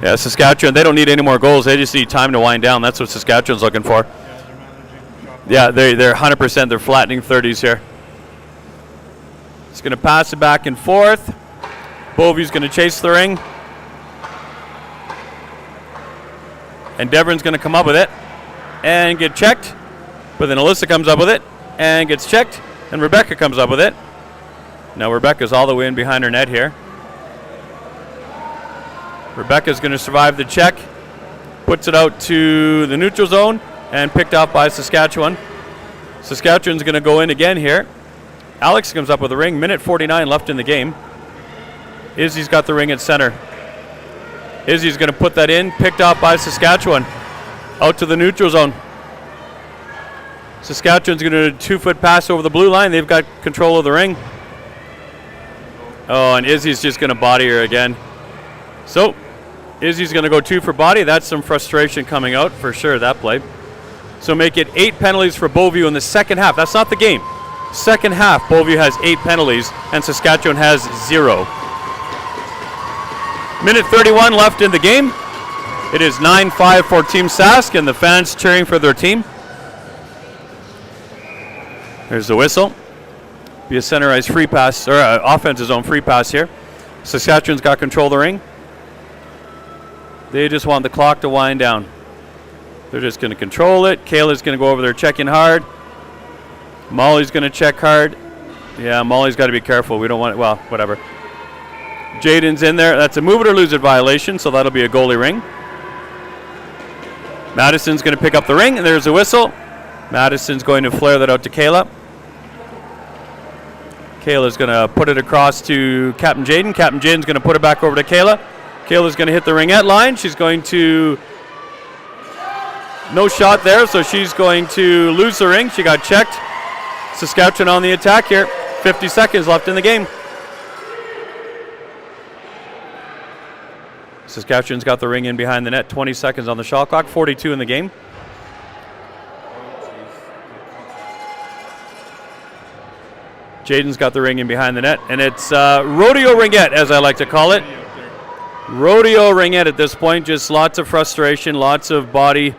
Yeah, Saskatchewan, they don't need any more goals. They just need time to wind down. That's what Saskatchewan's looking for. Yeah, they're 100%. They're flattening 30s here. It's going to pass it back and forth. Beauview's going to chase the ring. And Devon's going to come up with it and get checked. But then Alyssa comes up with it and gets checked. And Rebecca comes up with it. Now Rebecca's all the way in behind her net here. Rebecca's going to survive the check. Puts it out to the neutral zone and picked off by Saskatchewan. Saskatchewan's going to go in again here. Alex comes up with a ring. Minute 49 left in the game. Izzy's got the ring at center. Izzy's going to put that in. Picked off by Saskatchewan. Out to the neutral zone. Saskatchewan's going to do a 2-foot pass over the blue line. They've got control of the ring. Oh, and Izzy's just going to body her again. So, Izzy's going to go 2 for body. That's some frustration coming out for sure, that play. So make it 8 penalties for Beauview in the second half. That's not the game. Second half, Beauview has 8 penalties, and Saskatchewan has 0. Minute 31 left in the game. It is 9-5 for Team Sask, and the fans cheering for their team. There's the whistle. Be a centerized free pass, or offensive zone free pass here. Saskatchewan's got control of the ring. They just want the clock to wind down. They're just going to control it. Kayla's going to go over there checking hard. Molly's going to check hard. Yeah, Molly's got to be careful. We don't want it. Well, whatever. Jaden's in there. That's a move it or lose it violation, so that'll be a goalie ring. Madison's going to pick up the ring, and there's a whistle. Madison's going to flare that out to Kayla. Kayla's going to put it across to Captain Jaden. Captain Jaden's going to put it back over to Kayla. Kayla's going to hit the ringette line. She's going to... No shot there, so she's going to lose the ring. She got checked. Saskatchewan on the attack here. 50 seconds left in the game. Saskatchewan's got the ring in behind the net. 20 seconds on the shot clock. 42 in the game. Jaden's got the ring in behind the net, and it's rodeo ringette, as I like to call it. Rodeo ringette at this point. Just lots of frustration, lots of body.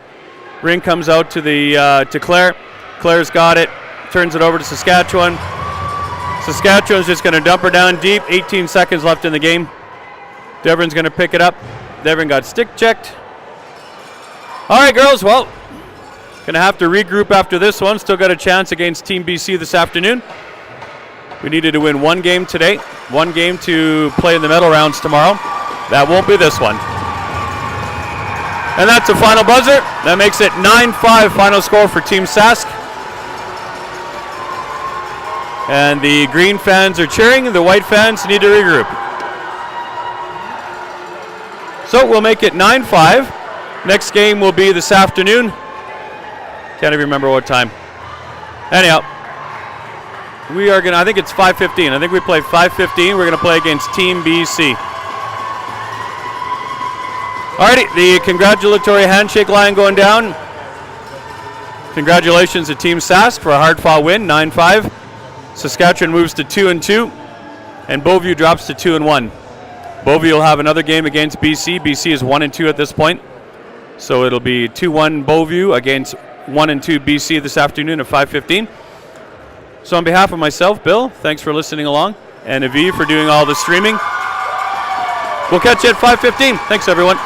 Ring comes out to to Claire. Claire's got it. Turns it over to Saskatchewan. Saskatchewan's just going to dump her down deep. 18 seconds left in the game. Deverin's going to pick it up. Deverin got stick checked. All right, girls. Well, going to have to regroup after this one. Still got a chance against Team BC this afternoon. We needed to win one game today. One game to play in the medal rounds tomorrow. That won't be this one. And that's the final buzzer. That makes it 9-5 final score for Team Sask. And the green fans are cheering. The white fans need to regroup. So we'll make it 9-5. Next game will be this afternoon. Can't even remember what time. Anyhow, we are going to, I think it's 5:15. I think we play 5:15. We're going to play against Team BC. Alrighty, the congratulatory handshake line going down. Congratulations to Team Sask for a hard-fought win, 9-5. Saskatchewan moves to 2-2, and Beauview drops to 2-1. Beauview will have another game against BC. BC is 1-2 at this point, so it'll be 2-1 Beauview against 1-2 BC this afternoon at 5:15. So on behalf of myself, Bill, thanks for listening along, and Aviv for doing all the streaming. We'll catch you at 5:15. Thanks, everyone.